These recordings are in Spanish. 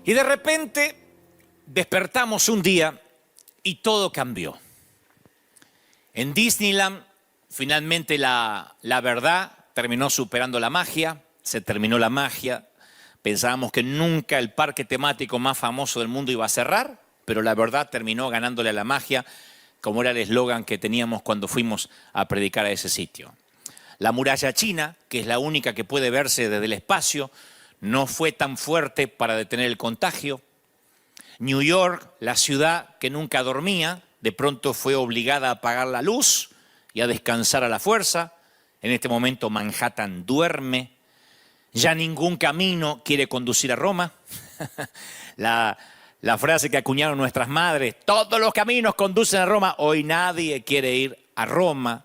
Y de repente despertamos un día y todo cambió. En Disneyland, finalmente la verdad terminó superando la magia, se terminó la magia. Pensábamos que nunca el parque temático más famoso del mundo iba a cerrar, pero la verdad terminó ganándole a la magia, como era el eslogan que teníamos cuando fuimos a predicar a ese sitio. La muralla china, que es la única que puede verse desde el espacio, no fue tan fuerte para detener el contagio. New York, la ciudad que nunca dormía, de pronto fue obligada a apagar la luz y a descansar a la fuerza. En este momento Manhattan duerme. Ya ningún camino quiere conducir a Roma. La frase que acuñaron nuestras madres, todos los caminos conducen a Roma. Hoy nadie quiere ir a Roma.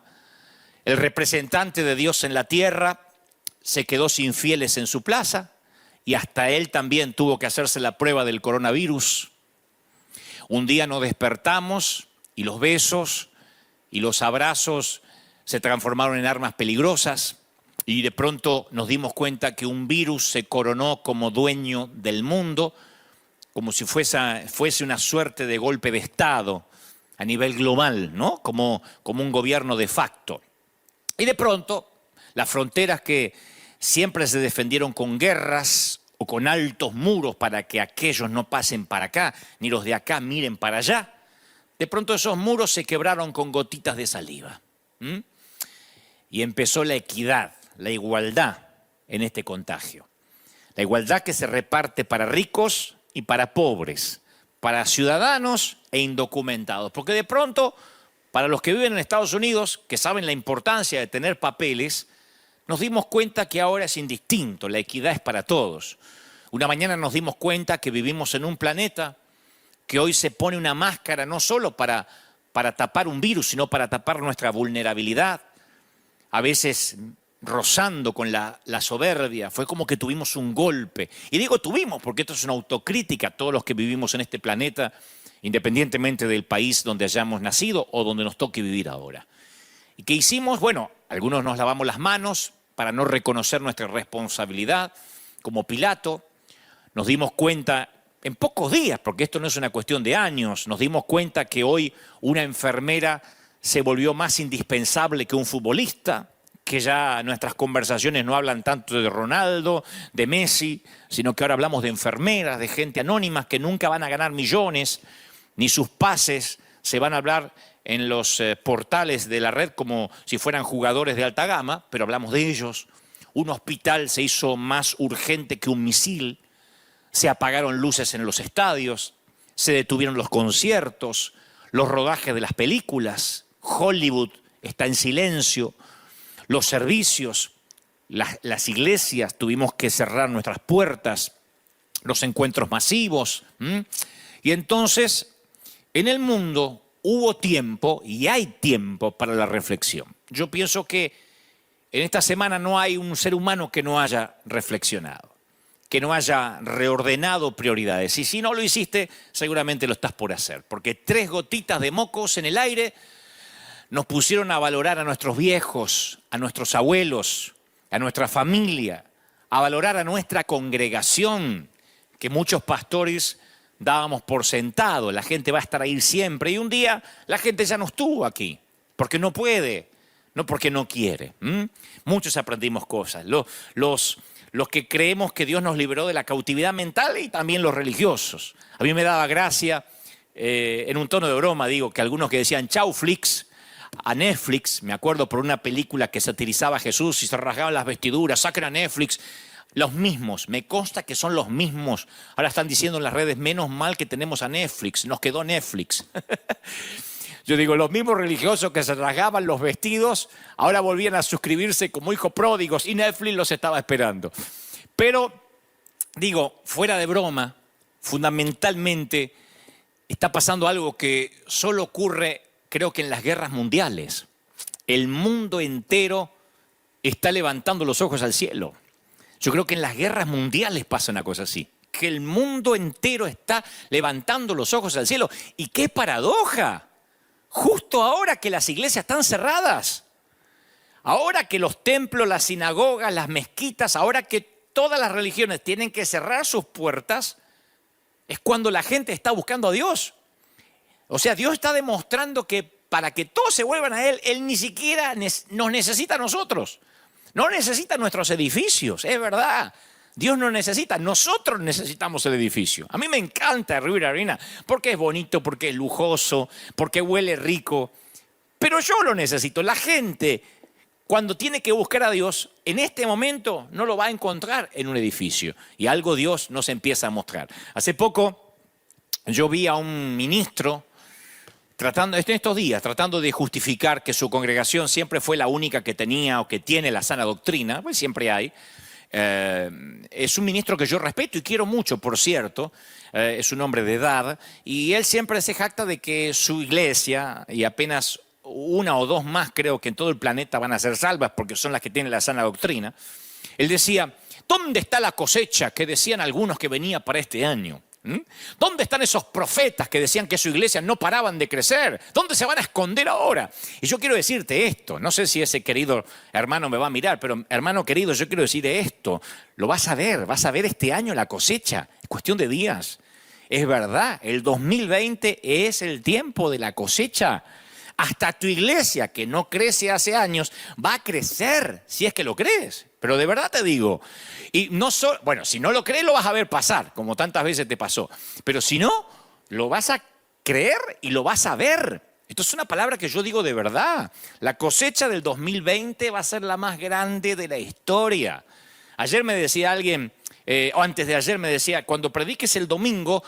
El representante de Dios en la tierra se quedó sin fieles en su plaza y hasta él también tuvo que hacerse la prueba del coronavirus. Un día nos despertamos y los besos y los abrazos se transformaron en armas peligrosas y de pronto nos dimos cuenta que un virus se coronó como dueño del mundo, como si fuese una suerte de golpe de Estado a nivel global, ¿no? Como un gobierno de facto. Y de pronto, las fronteras que siempre se defendieron con guerras o con altos muros para que aquellos no pasen para acá, ni los de acá miren para allá, de pronto esos muros se quebraron con gotitas de saliva. Y empezó la equidad, la igualdad en este contagio. La igualdad que se reparte para ricos y para pobres, para ciudadanos e indocumentados. Porque de pronto, para los que viven en Estados Unidos, que saben la importancia de tener papeles, nos dimos cuenta que ahora es indistinto, la equidad es para todos. Una mañana nos dimos cuenta que vivimos en un planeta que hoy se pone una máscara no solo para tapar un virus, sino para tapar nuestra vulnerabilidad, a veces rozando con la soberbia. Fue como que tuvimos un golpe. Y digo tuvimos porque esto es una autocrítica a todos los que vivimos en este planeta, independientemente del país donde hayamos nacido o donde nos toque vivir ahora. ¿Y qué hicimos? Bueno, algunos nos lavamos las manos para no reconocer nuestra responsabilidad, como Pilato. Nos dimos cuenta en pocos días, porque esto no es una cuestión de años, nos dimos cuenta que hoy una enfermera se volvió más indispensable que un futbolista, que ya nuestras conversaciones no hablan tanto de Ronaldo, de Messi, sino que ahora hablamos de enfermeras, de gente anónima que nunca van a ganar millones, ni sus pases se van a hablar en los portales de la red como si fueran jugadores de alta gama, pero hablamos de ellos. Un hospital se hizo más urgente que un misil, se apagaron luces en los estadios, se detuvieron los conciertos, los rodajes de las películas, Hollywood está en silencio, los servicios, las iglesias tuvimos que cerrar nuestras puertas, los encuentros masivos. Y entonces, en el mundo hubo tiempo y hay tiempo para la reflexión. Yo pienso que en esta semana no hay un ser humano que no haya reflexionado, que no haya reordenado prioridades. Y si no lo hiciste, seguramente lo estás por hacer. Porque 3 gotitas de mocos en el aire nos pusieron a valorar a nuestros viejos, a nuestros abuelos, a nuestra familia, a valorar a nuestra congregación, que muchos pastores dábamos por sentado. La gente va a estar ahí siempre. Y un día la gente ya no estuvo aquí, porque no puede, no porque no quiere. Muchos aprendimos cosas. Los que creemos que Dios nos liberó de la cautividad mental y también los religiosos. A mí me daba gracia, en un tono de broma, digo, que algunos que decían chau Flix a Netflix, me acuerdo por una película que satirizaba a Jesús y se rasgaban las vestiduras, saquen a Netflix. Los mismos, me consta que son los mismos. Ahora están diciendo en las redes, menos mal que tenemos a Netflix, nos quedó Netflix. Yo digo, los mismos religiosos que se rasgaban los vestidos, ahora volvían a suscribirse como hijos pródigos y Netflix los estaba esperando. Pero, digo, fuera de broma, fundamentalmente está pasando algo que solo ocurre, creo que en las guerras mundiales. El mundo entero está levantando los ojos al cielo. Yo creo que en las guerras mundiales pasa una cosa así, que el mundo entero está levantando los ojos al cielo. ¡Y qué paradoja! Justo ahora que las iglesias están cerradas, ahora que los templos, las sinagogas, las mezquitas, ahora que todas las religiones tienen que cerrar sus puertas, Es cuando la gente está buscando a Dios. O sea, Dios está demostrando que para que todos se vuelvan a Él, Él ni siquiera nos necesita a nosotros. No necesita nuestros edificios, es verdad. Dios no necesita, nosotros necesitamos el edificio. A mí me encanta River Arena porque es bonito, porque es lujoso, porque huele rico. Pero yo lo necesito. La gente, cuando tiene que buscar a Dios, en este momento no lo va a encontrar en un edificio. Y algo Dios nos empieza a mostrar. Hace poco yo vi a un ministro en estos días, tratando de justificar que su congregación siempre fue la única que tenía o que tiene la sana doctrina, pues siempre hay. Es un ministro que yo respeto y quiero mucho, por cierto, es un hombre de edad, y él siempre se jacta de que su iglesia, y apenas una o dos más creo que en todo el planeta van a ser salvas porque son las que tienen la sana doctrina, él decía, ¿dónde está la cosecha que decían algunos que venía para este año? ¿Dónde están esos profetas que decían que su iglesia no paraban de crecer? ¿Dónde se van a esconder ahora? Y yo quiero decirte esto, no sé si ese querido hermano me va a mirar, pero hermano querido, yo quiero decir esto, lo vas a ver este año la cosecha, es cuestión de días. Es verdad, el 2020 es el tiempo de la cosecha. Hasta tu iglesia, que no crece hace años, va a crecer, si es que lo crees. Pero de verdad te digo, y no solo, bueno, si no lo crees lo vas a ver pasar, como tantas veces te pasó. Pero si no, lo vas a creer y lo vas a ver. Esto es una palabra que yo digo de verdad. La cosecha del 2020 va a ser la más grande de la historia. Ayer me decía alguien, o antes de ayer me decía, cuando prediques el domingo,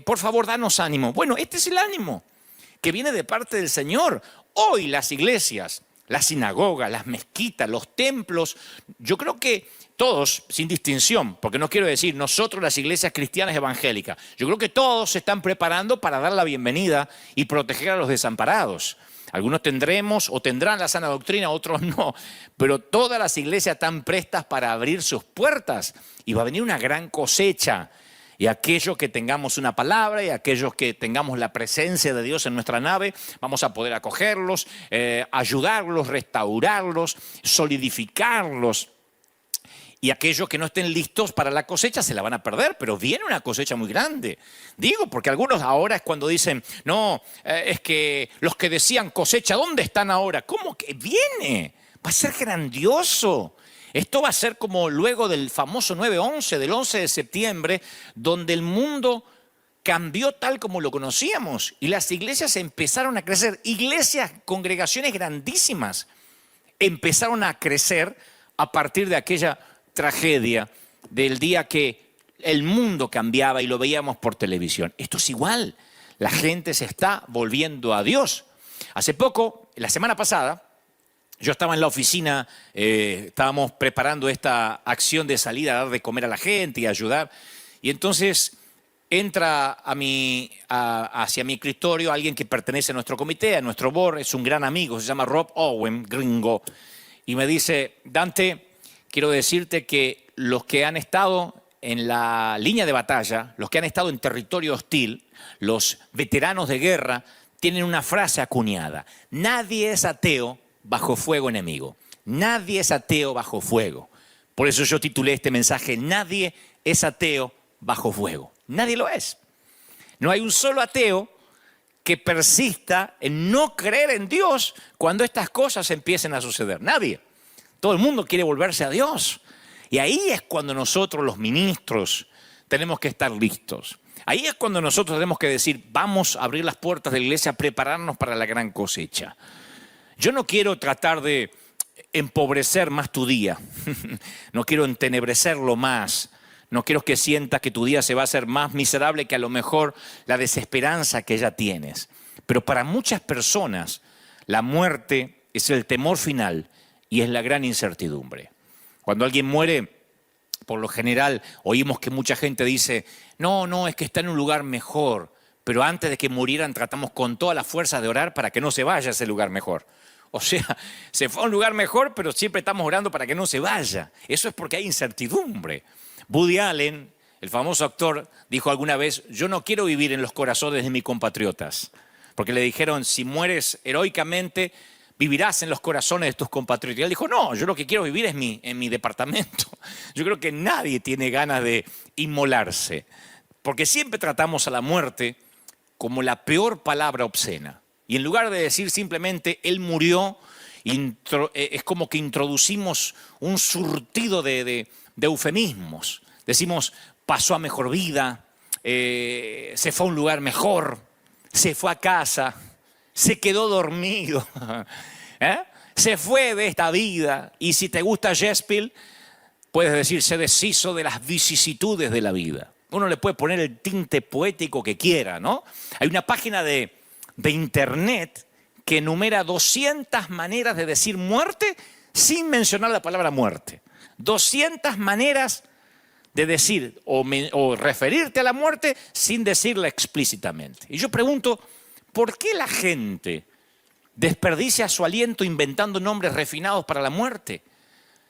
por favor, danos ánimo. Bueno, este es el ánimo que viene de parte del Señor. Hoy las iglesias, las sinagogas, las mezquitas, los templos, yo creo que todos, sin distinción, porque no quiero decir nosotros las iglesias cristianas evangélicas, yo creo que todos se están preparando para dar la bienvenida y proteger a los desamparados. Algunos tendremos o tendrán la sana doctrina, otros no, pero todas las iglesias están prestas para abrir sus puertas y va a venir una gran cosecha. Y aquellos que tengamos una palabra y aquellos que tengamos la presencia de Dios en nuestra nave, vamos a poder acogerlos, ayudarlos, restaurarlos, solidificarlos. Y aquellos que no estén listos para la cosecha se la van a perder, pero viene una cosecha muy grande. Digo, porque algunos ahora es cuando dicen, no, es que los que decían cosecha, ¿dónde están ahora? ¿Cómo que viene? Va a ser grandioso. Esto va a ser como luego del famoso 9/11, del 11 de septiembre, donde el mundo cambió tal como lo conocíamos y las iglesias empezaron a crecer. Iglesias, congregaciones grandísimas empezaron a crecer a partir de aquella tragedia del día que el mundo cambiaba y lo veíamos por televisión. Esto es igual, la gente se está volviendo a Dios. Hace poco, la semana pasada, yo estaba en la oficina, estábamos preparando esta acción de salida a dar de comer a la gente y ayudar. Y entonces entra hacia mi escritorio alguien que pertenece a nuestro comité, a nuestro board, es un gran amigo, se llama Rob Owen, gringo. Y me dice, Dante, quiero decirte que los que han estado en la línea de batalla, los que han estado en territorio hostil, los veteranos de guerra, tienen una frase acuñada. Nadie es ateo bajo fuego enemigo. Nadie es ateo bajo fuego. Por eso yo titulé este mensaje, nadie es ateo bajo fuego. Nadie lo es. No hay un solo ateo que persista en no creer en Dios cuando estas cosas empiecen a suceder. Nadie. Todo el mundo quiere volverse a Dios. Y ahí es cuando nosotros, los ministros, tenemos que estar listos. Ahí es cuando nosotros tenemos que decir, vamos a abrir las puertas de la iglesia, prepararnos para la gran cosecha. Yo no quiero tratar de empobrecer más tu día, no quiero entenebrecerlo más, no quiero que sientas que tu día se va a hacer más miserable que a lo mejor la desesperanza que ya tienes. Pero para muchas personas la muerte es el temor final y es la gran incertidumbre. Cuando alguien muere, por lo general oímos que mucha gente dice, no, es que está en un lugar mejor, pero antes de que murieran tratamos con toda la fuerza de orar para que no se vaya a ese lugar mejor. O sea, se fue a un lugar mejor, pero siempre estamos orando para que no se vaya. Eso es porque hay incertidumbre. Woody Allen, el famoso actor, dijo alguna vez, yo no quiero vivir en los corazones de mis compatriotas. Porque le dijeron, si mueres heroicamente, vivirás en los corazones de tus compatriotas. Y él dijo, no, yo lo que quiero vivir es en mi departamento. Yo creo que nadie tiene ganas de inmolarse. Porque siempre tratamos a la muerte como la peor palabra obscena. Y en lugar de decir simplemente Él murió, es como que introducimos un surtido de eufemismos. Decimos, pasó a mejor vida, se fue a un lugar mejor, se fue a casa, se quedó dormido, se fue de esta vida. Y si te gusta Shakespeare, puedes decir, se deshizo de las vicisitudes de la vida. Uno le puede poner el tinte poético que quiera, ¿no? Hay una página de internet que enumera 200 maneras de decir muerte sin mencionar la palabra muerte. 200 maneras de decir o referirte a la muerte sin decirla explícitamente. Y yo pregunto, ¿por qué la gente desperdicia su aliento inventando nombres refinados para la muerte?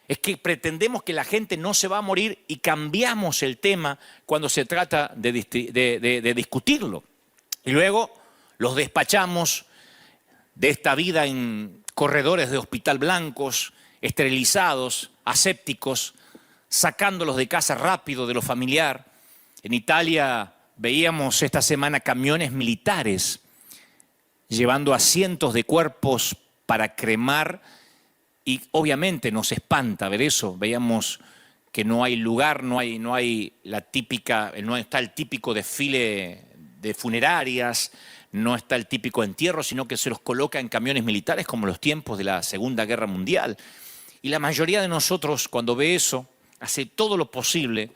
Es que pretendemos que la gente no se va a morir y cambiamos el tema cuando se trata de discutirlo. Y luego los despachamos de esta vida en corredores de hospital blancos, esterilizados, asépticos, sacándolos de casa rápido, de lo familiar. En Italia veíamos esta semana camiones militares llevando a cientos de cuerpos para cremar. Y obviamente nos espanta ver eso. Veíamos que no hay lugar, no está el típico desfile de funerarias, no está el típico entierro, sino que se los coloca en camiones militares como en los tiempos de la Segunda Guerra Mundial. Y la mayoría de nosotros, cuando ve eso, hace todo lo posible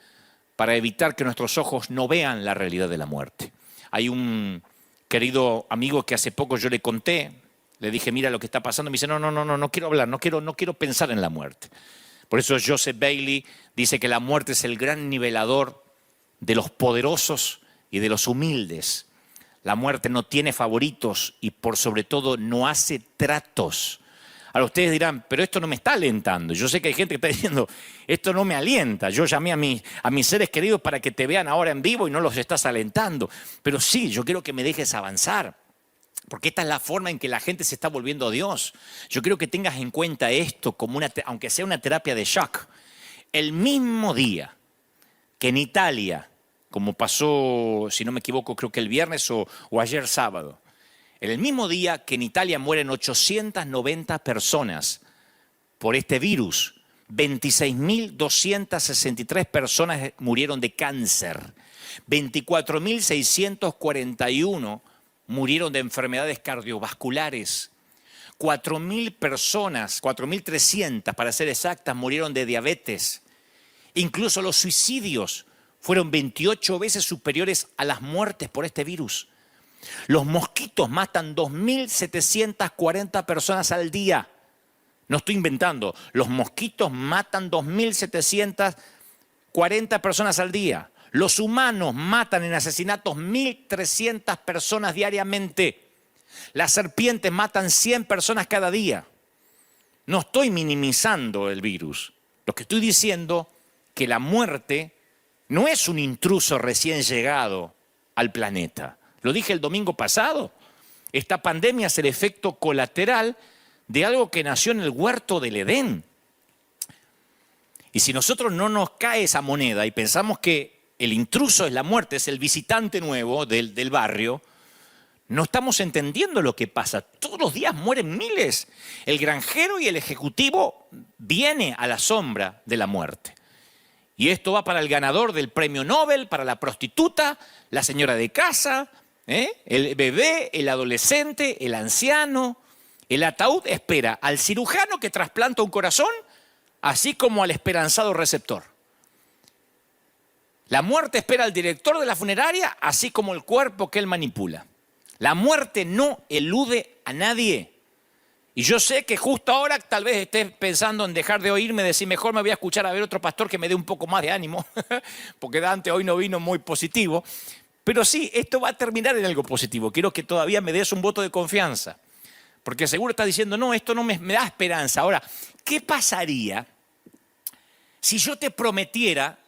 para evitar que nuestros ojos no vean la realidad de la muerte. Hay un querido amigo que hace poco yo le conté. Le dije, mira lo que está pasando. Me dice, no quiero hablar, no quiero pensar en la muerte. Por eso Joseph Bailey dice que la muerte es el gran nivelador de los poderosos y de los humildes. La muerte no tiene favoritos y por sobre todo no hace tratos. Ahora ustedes dirán, pero esto no me está alentando. Yo sé que hay gente que está diciendo, esto no me alienta. Yo llamé a mis seres queridos para que te vean ahora en vivo y no los estás alentando. Pero sí, yo quiero que me dejes avanzar. Porque esta es la forma en que la gente se está volviendo a Dios. Yo quiero que tengas en cuenta esto como aunque sea una terapia de shock. El mismo día que en Italia, como pasó, si no me equivoco, creo que el viernes o ayer sábado, en el mismo día que en Italia mueren 890 personas por este virus, 26.263 personas murieron de cáncer, 24.641 murieron de enfermedades cardiovasculares. 4.000 personas, 4.300 para ser exactas, murieron de diabetes. Incluso los suicidios fueron 28 veces superiores a las muertes por este virus. Los mosquitos matan 2.740 personas al día. No estoy inventando. Los mosquitos matan 2.740 personas al día. Los humanos matan en asesinatos 1.300 personas diariamente. Las serpientes matan 100 personas cada día. No estoy minimizando el virus. Lo que estoy diciendo es que la muerte no es un intruso recién llegado al planeta. Lo dije el domingo pasado. Esta pandemia es el efecto colateral de algo que nació en el huerto del Edén. Y si nosotros no nos cae esa moneda y pensamos que el intruso es la muerte, es el visitante nuevo del barrio, no estamos entendiendo lo que pasa. Todos los días mueren miles. El granjero y el ejecutivo viene a la sombra de la muerte. Y esto va para el ganador del premio Nobel, para la prostituta, la señora de casa, el bebé, el adolescente, el anciano. El ataúd espera al cirujano que trasplanta un corazón, así como al esperanzado receptor. La muerte espera al director de la funeraria, así como el cuerpo que él manipula. La muerte no elude a nadie. Y yo sé que justo ahora tal vez estés pensando en dejar de oírme, decir mejor me voy a escuchar a ver otro pastor que me dé un poco más de ánimo, porque Dante hoy no vino muy positivo. Pero sí, esto va a terminar en algo positivo. Quiero que todavía me des un voto de confianza, porque seguro estás diciendo, no, esto no me da esperanza. Ahora, ¿qué pasaría si yo te prometiera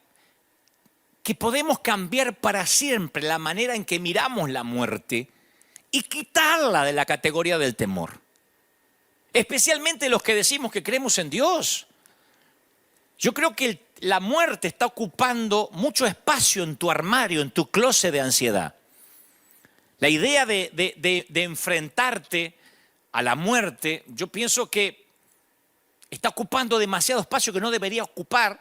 que podemos cambiar para siempre la manera en que miramos la muerte y quitarla de la categoría del temor? Especialmente los que decimos que creemos en Dios. Yo creo que la muerte está ocupando mucho espacio en tu armario, en tu closet de ansiedad. La idea de enfrentarte a la muerte, yo pienso que está ocupando demasiado espacio que no debería ocupar,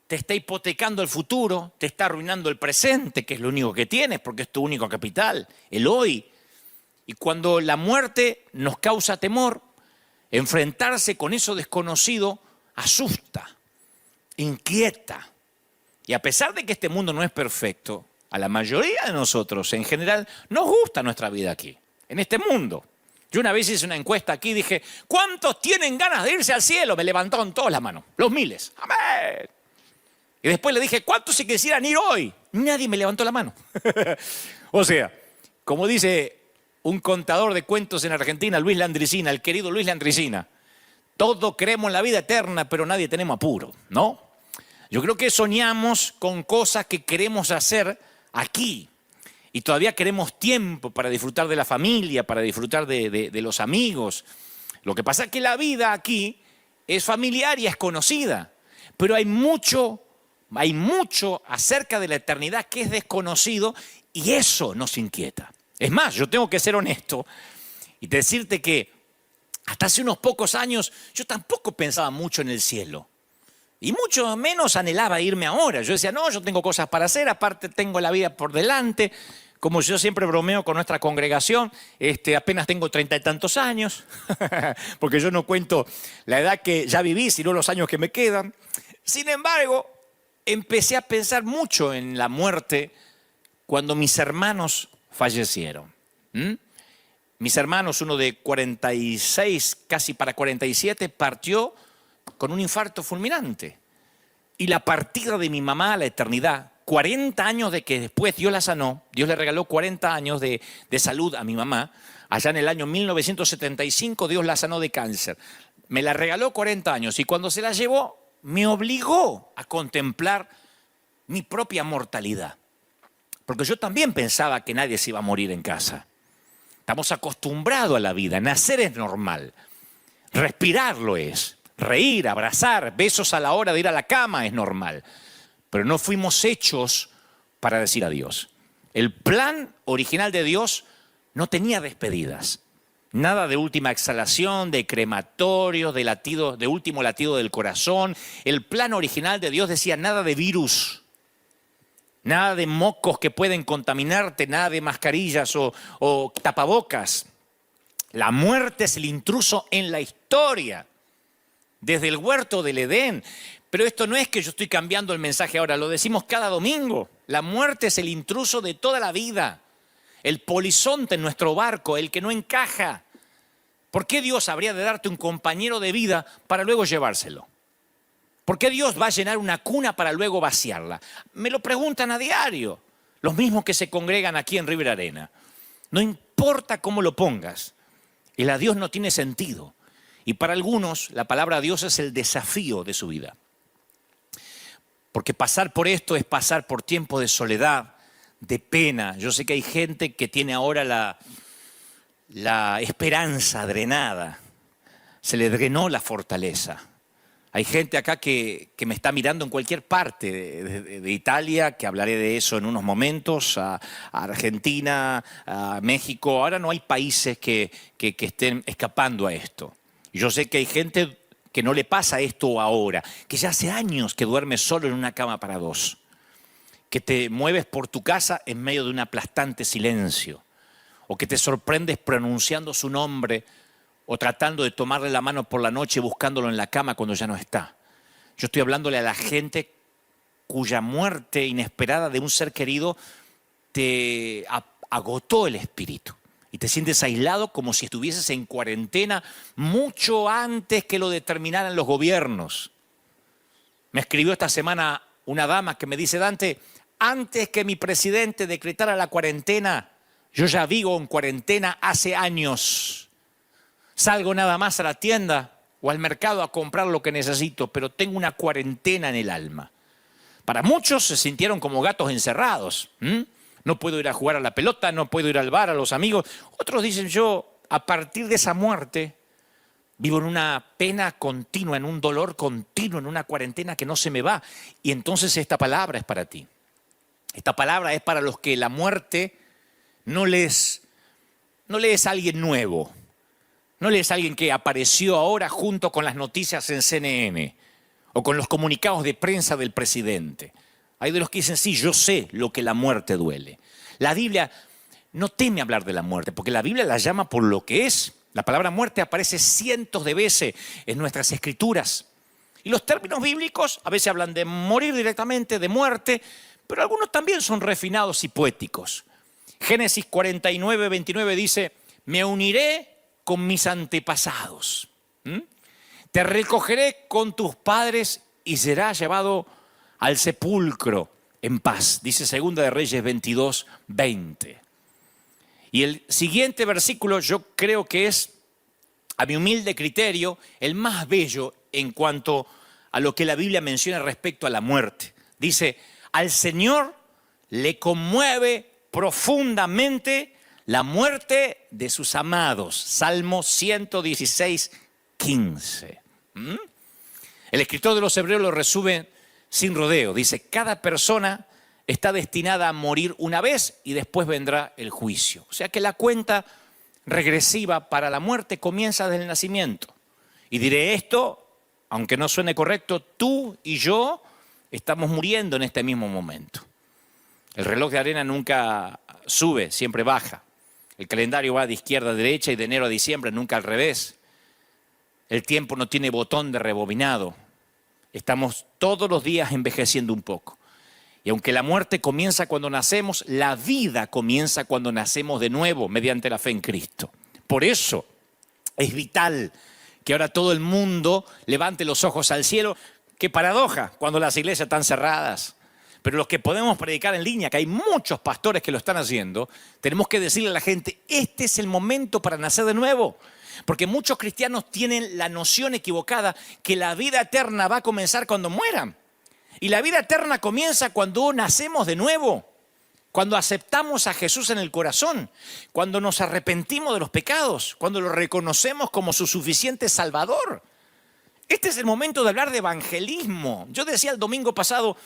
te está hipotecando el futuro, te está arruinando el presente, que es lo único que tienes, porque es tu único capital, el hoy. Y cuando la muerte nos causa temor, enfrentarse con eso desconocido asusta, inquieta. Y a pesar de que este mundo no es perfecto, a la mayoría de nosotros en general nos gusta nuestra vida aquí, en este mundo. Yo una vez hice una encuesta aquí y dije, ¿cuántos tienen ganas de irse al cielo? Me levantaron todas las manos, los miles. ¡Amén! Y después le dije, ¿cuántos se quisieran ir hoy? Nadie me levantó la mano. O sea, como dice un contador de cuentos en Argentina, Luis Landricina, el querido Luis Landricina, todos creemos en la vida eterna, pero nadie tenemos apuro, ¿no? Yo creo que soñamos con cosas que queremos hacer aquí. Y todavía queremos tiempo para disfrutar de la familia, para disfrutar de los amigos. Lo que pasa es que la vida aquí es familiar y es conocida. Pero hay mucho acerca de la eternidad que es desconocido y eso nos inquieta. Es más, yo tengo que ser honesto y decirte que hasta hace unos pocos años yo tampoco pensaba mucho en el cielo. Y mucho menos anhelaba irme ahora. Yo decía, no, yo tengo cosas para hacer, aparte tengo la vida por delante. Como yo siempre bromeo con nuestra congregación, apenas tengo 30 y tantos años, porque yo no cuento la edad que ya viví, sino los años que me quedan. Sin embargo, empecé a pensar mucho en la muerte cuando mis hermanos fallecieron. Mis hermanos, uno de 46, casi para 47, partió con un infarto fulminante. Y la partida de mi mamá a la eternidad, 40 años de que después Dios la sanó, Dios le regaló 40 años de salud a mi mamá. Allá en el año 1975 Dios la sanó de cáncer. Me la regaló 40 años y cuando se la llevó me obligó a contemplar mi propia mortalidad. Porque yo también pensaba que nadie se iba a morir en casa. Estamos acostumbrados a la vida, nacer es normal, respirar lo es, reír, abrazar, besos a la hora de ir a la cama es normal. Pero no fuimos hechos para decir adiós. El plan original de Dios no tenía despedidas. Nada de última exhalación, de crematorio, de último latido del corazón. El plan original de Dios decía nada de virus, nada de mocos que pueden contaminarte, nada de mascarillas o tapabocas. La muerte es el intruso en la historia, desde el huerto del Edén. Pero esto no es que yo estoy cambiando el mensaje ahora, lo decimos cada domingo. La muerte es el intruso de toda la vida, el polizonte en nuestro barco, el que no encaja. ¿Por qué Dios habría de darte un compañero de vida para luego llevárselo? ¿Por qué Dios va a llenar una cuna para luego vaciarla? Me lo preguntan a diario, los mismos que se congregan aquí en River Arena. No importa cómo lo pongas, el adiós no tiene sentido. Y para algunos la palabra Dios es el desafío de su vida. Porque pasar por esto es pasar por tiempo de soledad, de pena. Yo sé que hay gente que tiene ahora la esperanza drenada. Se le drenó la fortaleza. Hay gente acá que me está mirando en cualquier parte de Italia, que hablaré de eso en unos momentos, a Argentina, a México. Ahora no hay países que estén escapando a esto. Y yo sé que hay gente que no le pasa esto ahora, que ya hace años que duermes solo en una cama para dos, que te mueves por tu casa en medio de un aplastante silencio, o que te sorprendes pronunciando su nombre o tratando de tomarle la mano por la noche buscándolo en la cama cuando ya no está. Yo estoy hablándole a la gente cuya muerte inesperada de un ser querido te agotó el espíritu. Y te sientes aislado como si estuvieses en cuarentena mucho antes que lo determinaran los gobiernos. Me escribió esta semana una dama que me dice, Dante, antes que mi presidente decretara la cuarentena, yo ya vivo en cuarentena hace años. Salgo nada más a la tienda o al mercado a comprar lo que necesito, pero tengo una cuarentena en el alma. Para muchos se sintieron como gatos encerrados. No puedo ir a jugar a la pelota, no puedo ir al bar, a los amigos. Otros dicen, yo a partir de esa muerte Vivo en una pena continua, en un dolor continuo, en una cuarentena que no se me va. Y entonces esta palabra es para ti. Esta palabra es para los que la muerte no les es alguien nuevo. No le es alguien que apareció ahora junto con las noticias en CNN o con los comunicados de prensa del presidente. Hay de los que dicen, sí, yo sé lo que la muerte duele. La Biblia no teme hablar de la muerte, porque la Biblia la llama por lo que es. La palabra muerte aparece cientos de veces en nuestras escrituras. Y los términos bíblicos a veces hablan de morir directamente, de muerte, pero algunos también son refinados y poéticos. Génesis 49, 29 dice, me uniré con mis antepasados. Te recogeré con tus padres y serás llevado al sepulcro en paz. Dice 2 de Reyes 22, 20. Y el siguiente versículo yo creo que es, a mi humilde criterio, el más bello en cuanto a lo que la Biblia menciona respecto a la muerte. Dice, al Señor le conmueve profundamente la muerte de sus amados. Salmo 116, 15. El escritor de los Hebreos lo resume sin rodeo. Dice, cada persona está destinada a morir una vez y después vendrá el juicio. O sea que la cuenta regresiva para la muerte comienza desde el nacimiento. Y diré esto, aunque no suene correcto, tú y yo estamos muriendo en este mismo momento. El reloj de arena nunca sube, siempre baja. El calendario va de izquierda a derecha y de enero a diciembre, nunca al revés. El tiempo no tiene botón de rebobinado. Estamos todos los días envejeciendo un poco. Y aunque la muerte comienza cuando nacemos, la vida comienza cuando nacemos de nuevo mediante la fe en Cristo. Por eso es vital que ahora todo el mundo levante los ojos al cielo. Qué paradoja cuando las iglesias están cerradas. Pero los que podemos predicar en línea, que hay muchos pastores que lo están haciendo, tenemos que decirle a la gente, este es el momento para nacer de nuevo. Porque muchos cristianos tienen la noción equivocada que la vida eterna va a comenzar cuando mueran. Y la vida eterna comienza cuando nacemos de nuevo, cuando aceptamos a Jesús en el corazón, cuando nos arrepentimos de los pecados, cuando lo reconocemos como su suficiente Salvador. Este es el momento de hablar de evangelismo. Yo decía el domingo pasado,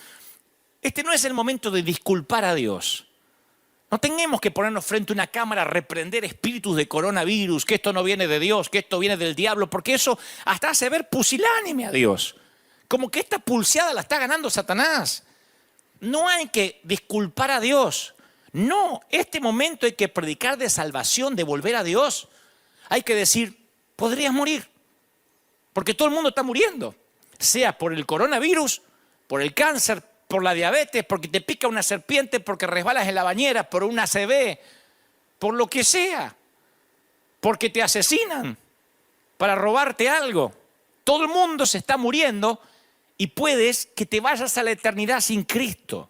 este no es el momento de disculpar a Dios. No tenemos que ponernos frente a una cámara a reprender espíritus de coronavirus, que esto no viene de Dios, que esto viene del diablo, porque eso hasta hace ver pusilánime a Dios. Como que esta pulseada la está ganando Satanás. No hay que disculpar a Dios. No, este momento hay que predicar de salvación, de volver a Dios. Hay que decir, podrías morir. Porque todo el mundo está muriendo. Sea por el coronavirus, por el cáncer, por la diabetes, porque te pica una serpiente, porque resbalas en la bañera, por una ACV, por lo que sea. Porque te asesinan para robarte algo. Todo el mundo se está muriendo. Y puedes que te vayas a la eternidad sin Cristo.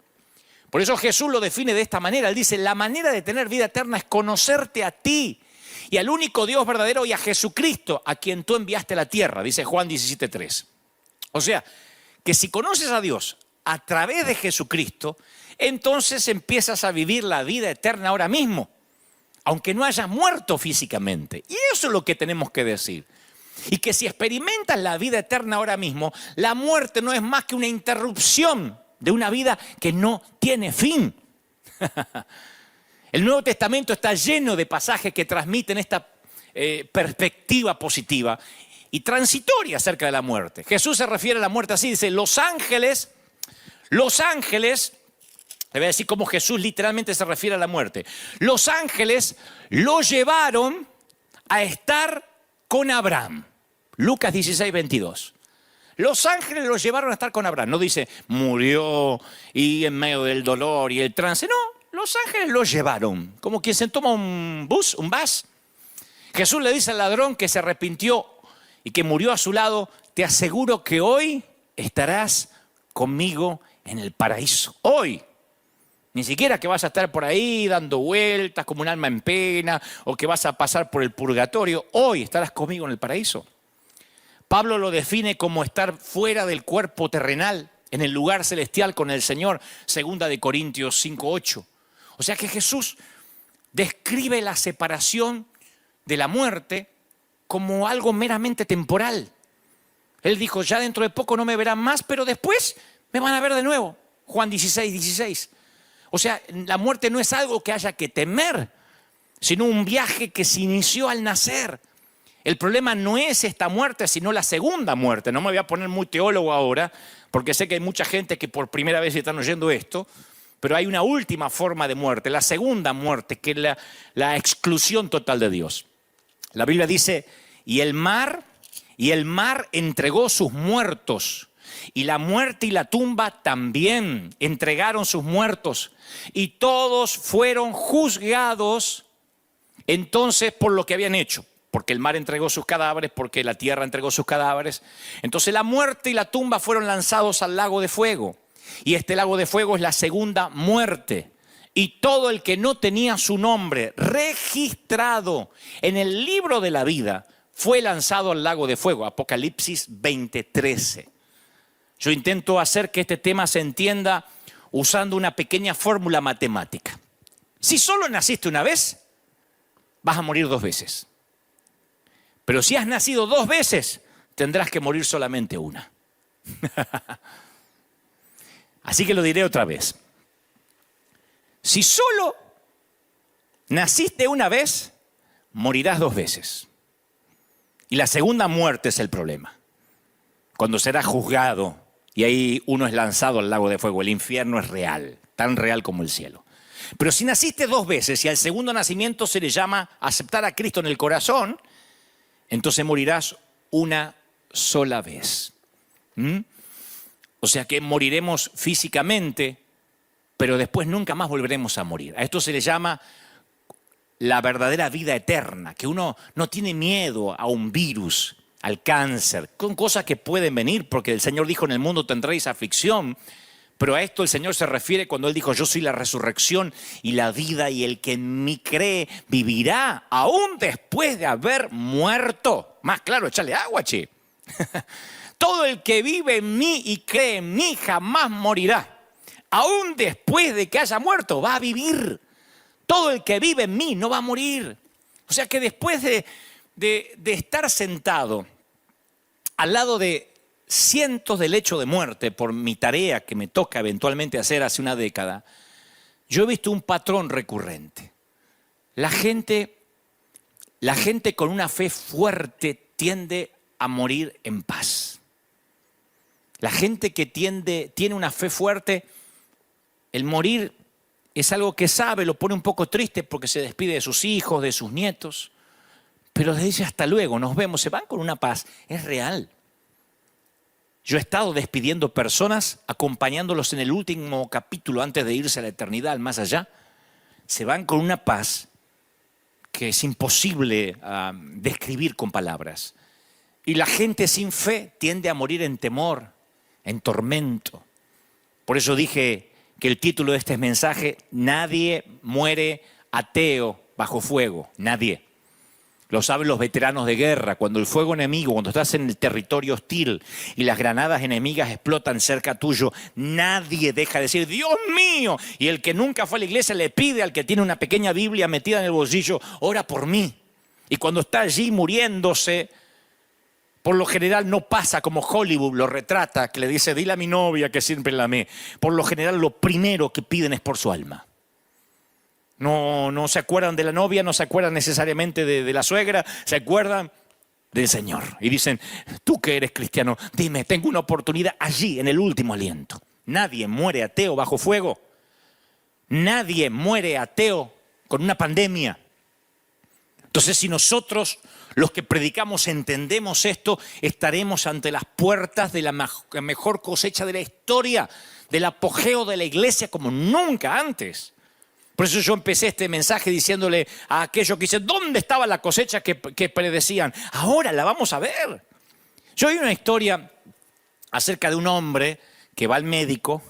Por eso Jesús lo define de esta manera. Él dice, la manera de tener vida eterna es conocerte a ti y al único Dios verdadero y a Jesucristo, a quien tú enviaste a la tierra, dice Juan 17:3. O sea, que si conoces a Dios a través de Jesucristo, entonces empiezas a vivir la vida eterna ahora mismo, aunque no hayas muerto físicamente. Y eso es lo que tenemos que decir. Y que si experimentas la vida eterna ahora mismo, la muerte no es más que una interrupción de una vida que no tiene fin. El Nuevo Testamento está lleno de pasajes que transmiten esta perspectiva positiva y transitoria acerca de la muerte. Jesús se refiere a la muerte así, dice, los ángeles, le voy a decir cómo Jesús literalmente se refiere a la muerte. Los ángeles lo llevaron a estar con Abraham. Lucas 16, 22. Los ángeles lo llevaron a estar con Abraham. No dice, murió y en medio del dolor y el trance. No, los ángeles lo llevaron. Como quien se toma un bus. Jesús le dice al ladrón que se arrepintió y que murió a su lado, te aseguro que hoy estarás conmigo en el paraíso. Hoy. Ni siquiera que vas a estar por ahí dando vueltas como un alma en pena o que vas a pasar por el purgatorio. Hoy estarás conmigo en el paraíso. Pablo lo define como estar fuera del cuerpo terrenal, en el lugar celestial con el Señor, 2 de Corintios 5:8. O sea que Jesús describe la separación de la muerte como algo meramente temporal. Él dijo, ya dentro de poco no me verán más, pero después me van a ver de nuevo. Juan 16, 16. O sea, la muerte no es algo que haya que temer, sino un viaje que se inició al nacer. El problema no es esta muerte, sino la segunda muerte. No me voy a poner muy teólogo ahora, porque sé que hay mucha gente que por primera vez están oyendo esto, pero hay una última forma de muerte, la segunda muerte, que es la exclusión total de Dios. La Biblia dice, y el mar entregó sus muertos, y la muerte y la tumba también entregaron sus muertos, y todos fueron juzgados entonces por lo que habían hecho. Porque el mar entregó sus cadáveres, porque la tierra entregó sus cadáveres. Entonces la muerte y la tumba fueron lanzados al lago de fuego. Y este lago de fuego es la segunda muerte. Y todo el que no tenía su nombre registrado en el libro de la vida fue lanzado al lago de fuego. Apocalipsis 20:13. Yo intento hacer que este tema se entienda usando una pequeña fórmula matemática. Si solo naciste una vez, vas a morir 2 veces. Pero si has nacido 2 veces, tendrás que morir solamente una. Así que lo diré otra vez. Si solo naciste una vez, morirás 2 veces. Y la segunda muerte es el problema. Cuando serás juzgado y ahí uno es lanzado al lago de fuego. El infierno es real, tan real como el cielo. Pero si naciste 2 veces y al segundo nacimiento se le llama aceptar a Cristo en el corazón, entonces morirás una sola vez. O sea que moriremos físicamente, pero después nunca más volveremos a morir. A esto se le llama la verdadera vida eterna, que uno no tiene miedo a un virus, al cáncer, con cosas que pueden venir, porque el Señor dijo, en el mundo tendréis aflicción. Pero a esto el Señor se refiere cuando Él dijo, yo soy la resurrección y la vida, y el que en mí cree vivirá aún después de haber muerto. Más claro, échale agua, che. Todo el que vive en mí y cree en mí jamás morirá. Aún después de que haya muerto, va a vivir. Todo el que vive en mí no va a morir. O sea que después de estar sentado al lado de cientos de lechos de muerte por mi tarea que me toca eventualmente hacer hace una década, yo he visto un patrón recurrente. La gente con una fe fuerte tiende a morir en paz. La gente que tiene una fe fuerte, el morir es algo que sabe, lo pone un poco triste porque se despide de sus hijos, de sus nietos, pero les dice hasta luego, nos vemos, se van con una paz, es real. Yo he estado despidiendo personas, acompañándolos en el último capítulo antes de irse a la eternidad, al más allá. Se van con una paz que es imposible describir con palabras. Y la gente sin fe tiende a morir en temor, en tormento. Por eso dije que el título de este mensaje, nadie muere ateo bajo fuego, nadie. Lo saben los veteranos de guerra, cuando el fuego enemigo, cuando estás en el territorio hostil y las granadas enemigas explotan cerca tuyo, nadie deja de decir, Dios mío. Y el que nunca fue a la iglesia le pide al que tiene una pequeña Biblia metida en el bolsillo, ora por mí. Y cuando está allí muriéndose, por lo general no pasa como Hollywood lo retrata, que le dice, dile a mi novia que siempre la amé. Por lo general lo primero que piden es por su alma. No se acuerdan de la novia, no se acuerdan necesariamente de la suegra, se acuerdan del Señor. Y dicen, tú que eres cristiano, dime, tengo una oportunidad allí en el último aliento. Nadie muere ateo bajo fuego. Nadie muere ateo con una pandemia. Entonces, si nosotros, los que predicamos, entendemos esto, estaremos ante las puertas de la mejor cosecha de la historia, del apogeo de la iglesia como nunca antes. Por eso yo empecé este mensaje diciéndole a aquellos que dicen, ¿dónde estaba la cosecha que predecían? Ahora la vamos a ver. Yo oí una historia acerca de un hombre que va al médico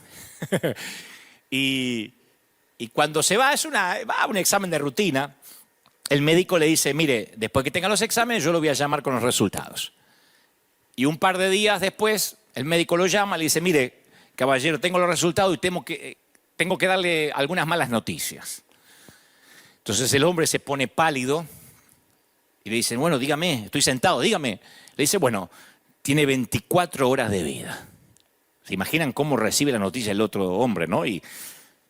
y cuando se va, va a un examen de rutina, el médico le dice, mire, después que tenga los exámenes yo lo voy a llamar con los resultados. Y un par de días después el médico lo llama y le dice, mire, caballero, tengo los resultados y tengo que darle algunas malas noticias. Entonces el hombre se pone pálido Y le dicen, bueno, dígame, estoy sentado, dígame. Le dice, bueno, tiene 24 horas de vida. ¿Se imaginan cómo recibe la noticia el otro hombre, no? Y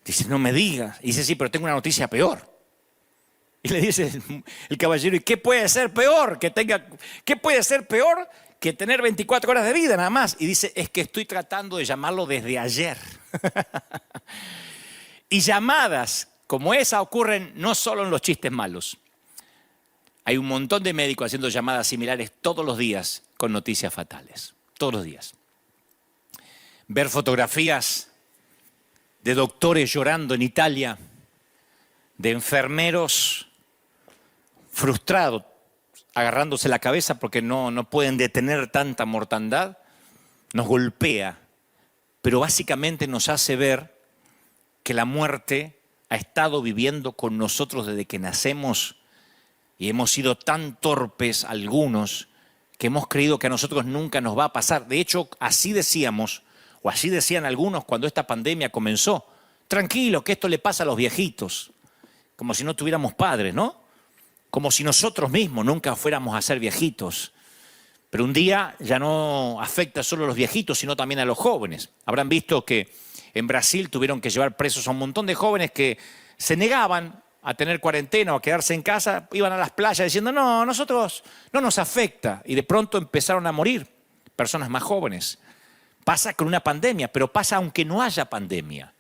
dice, no me digas. Y dice, sí, pero tengo una noticia peor. Y le dice el caballero, ¿y qué puede ser peor? ¿Qué puede ser peor que tener 24 horas de vida nada más? Y dice, es que estoy tratando de llamarlo desde ayer. Y llamadas como esa ocurren no solo en los chistes malos. Hay un montón de médicos haciendo llamadas similares todos los días con noticias fatales. Todos los días. Ver fotografías de doctores llorando en Italia, de enfermeros frustrados, agarrándose la cabeza porque no pueden detener tanta mortandad, nos golpea, pero básicamente nos hace ver que la muerte ha estado viviendo con nosotros desde que nacemos y hemos sido tan torpes algunos que hemos creído que a nosotros nunca nos va a pasar. De hecho, así decíamos, o así decían algunos cuando esta pandemia comenzó. Tranquilo, que esto le pasa a los viejitos, como si no tuviéramos padres, ¿no? Como si nosotros mismos nunca fuéramos a ser viejitos. Pero un día ya no afecta solo a los viejitos, sino también a los jóvenes. Habrán visto que en Brasil tuvieron que llevar presos a un montón de jóvenes que se negaban a tener cuarentena o a quedarse en casa, iban a las playas diciendo, no, nosotros no nos afecta. Y de pronto empezaron a morir personas más jóvenes. Pasa con una pandemia, pero pasa aunque no haya pandemia.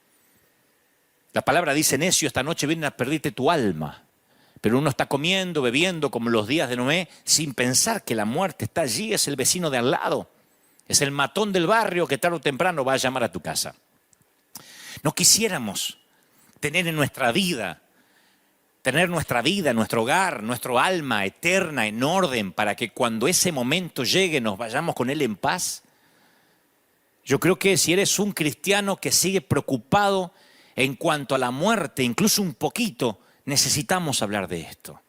La palabra dice, necio, esta noche vienen a perderte tu alma. Pero uno está comiendo, bebiendo, como los días de Noé, sin pensar que la muerte está allí, es el vecino de al lado. Es el matón del barrio que tarde o temprano va a llamar a tu casa. No quisiéramos tener nuestra vida, nuestro hogar, nuestro alma eterna en orden para que cuando ese momento llegue nos vayamos con él en paz. Yo creo que si eres un cristiano que sigue preocupado en cuanto a la muerte, incluso un poquito, necesitamos hablar de esto.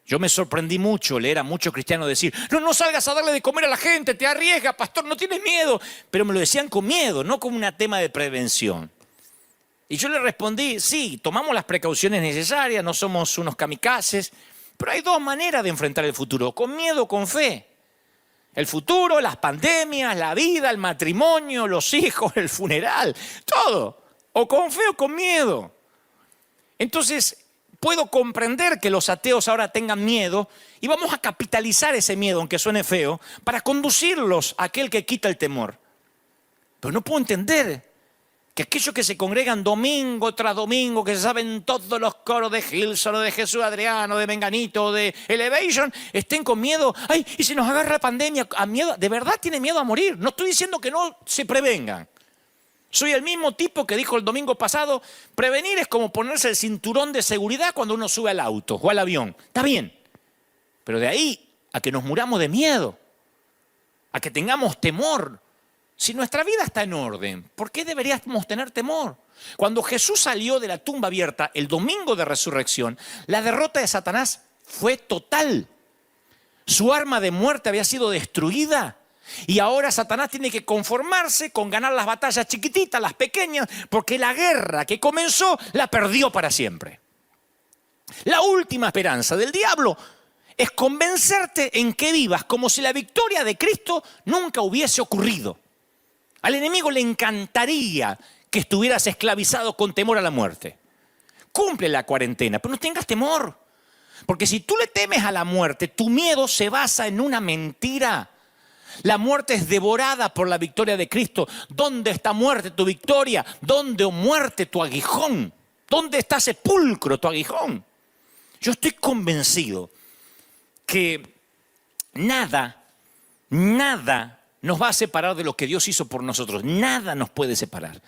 Yo me sorprendí mucho leer a muchos cristianos decir, no salgas a darle de comer a la gente, te arriesgas, pastor, no tienes miedo. Pero me lo decían con miedo, no como un tema de prevención. Y yo le respondí, sí, tomamos las precauciones necesarias, no somos unos kamikazes, pero hay dos maneras de enfrentar el futuro, con miedo o con fe. El futuro, las pandemias, la vida, el matrimonio, los hijos, el funeral, todo. O con fe o con miedo. Entonces, puedo comprender que los ateos ahora tengan miedo y vamos a capitalizar ese miedo, aunque suene feo, para conducirlos a aquel que quita el temor. Pero no puedo entender que aquellos que se congregan domingo tras domingo, que se saben todos los coros de Hillsong, de Jesús Adriano, de Menganito, de Elevation, estén con miedo. Ay, y si nos agarra la pandemia, a miedo, de verdad tiene miedo a morir. No estoy diciendo que no se prevengan. Soy el mismo tipo que dijo el domingo pasado, prevenir es como ponerse el cinturón de seguridad cuando uno sube al auto o al avión. Está bien, pero de ahí a que nos muramos de miedo, a que tengamos temor. Si nuestra vida está en orden, ¿por qué deberíamos tener temor? Cuando Jesús salió de la tumba abierta el domingo de resurrección, la derrota de Satanás fue total. Su arma de muerte había sido destruida. Y ahora Satanás tiene que conformarse con ganar las batallas chiquititas, las pequeñas, porque la guerra que comenzó la perdió para siempre. La última esperanza del diablo es convencerte en que vivas como si la victoria de Cristo nunca hubiese ocurrido. Al enemigo le encantaría que estuvieras esclavizado con temor a la muerte. Cumple la cuarentena, pero no tengas temor. Porque si tú le temes a la muerte, tu miedo se basa en una mentira. La muerte es devorada por la victoria de Cristo. ¿Dónde está muerte tu victoria? ¿Dónde, oh muerte, tu aguijón? ¿Dónde está sepulcro, tu aguijón? Yo estoy convencido que nada nos va a separar de lo que Dios hizo por nosotros. Nada nos puede separar.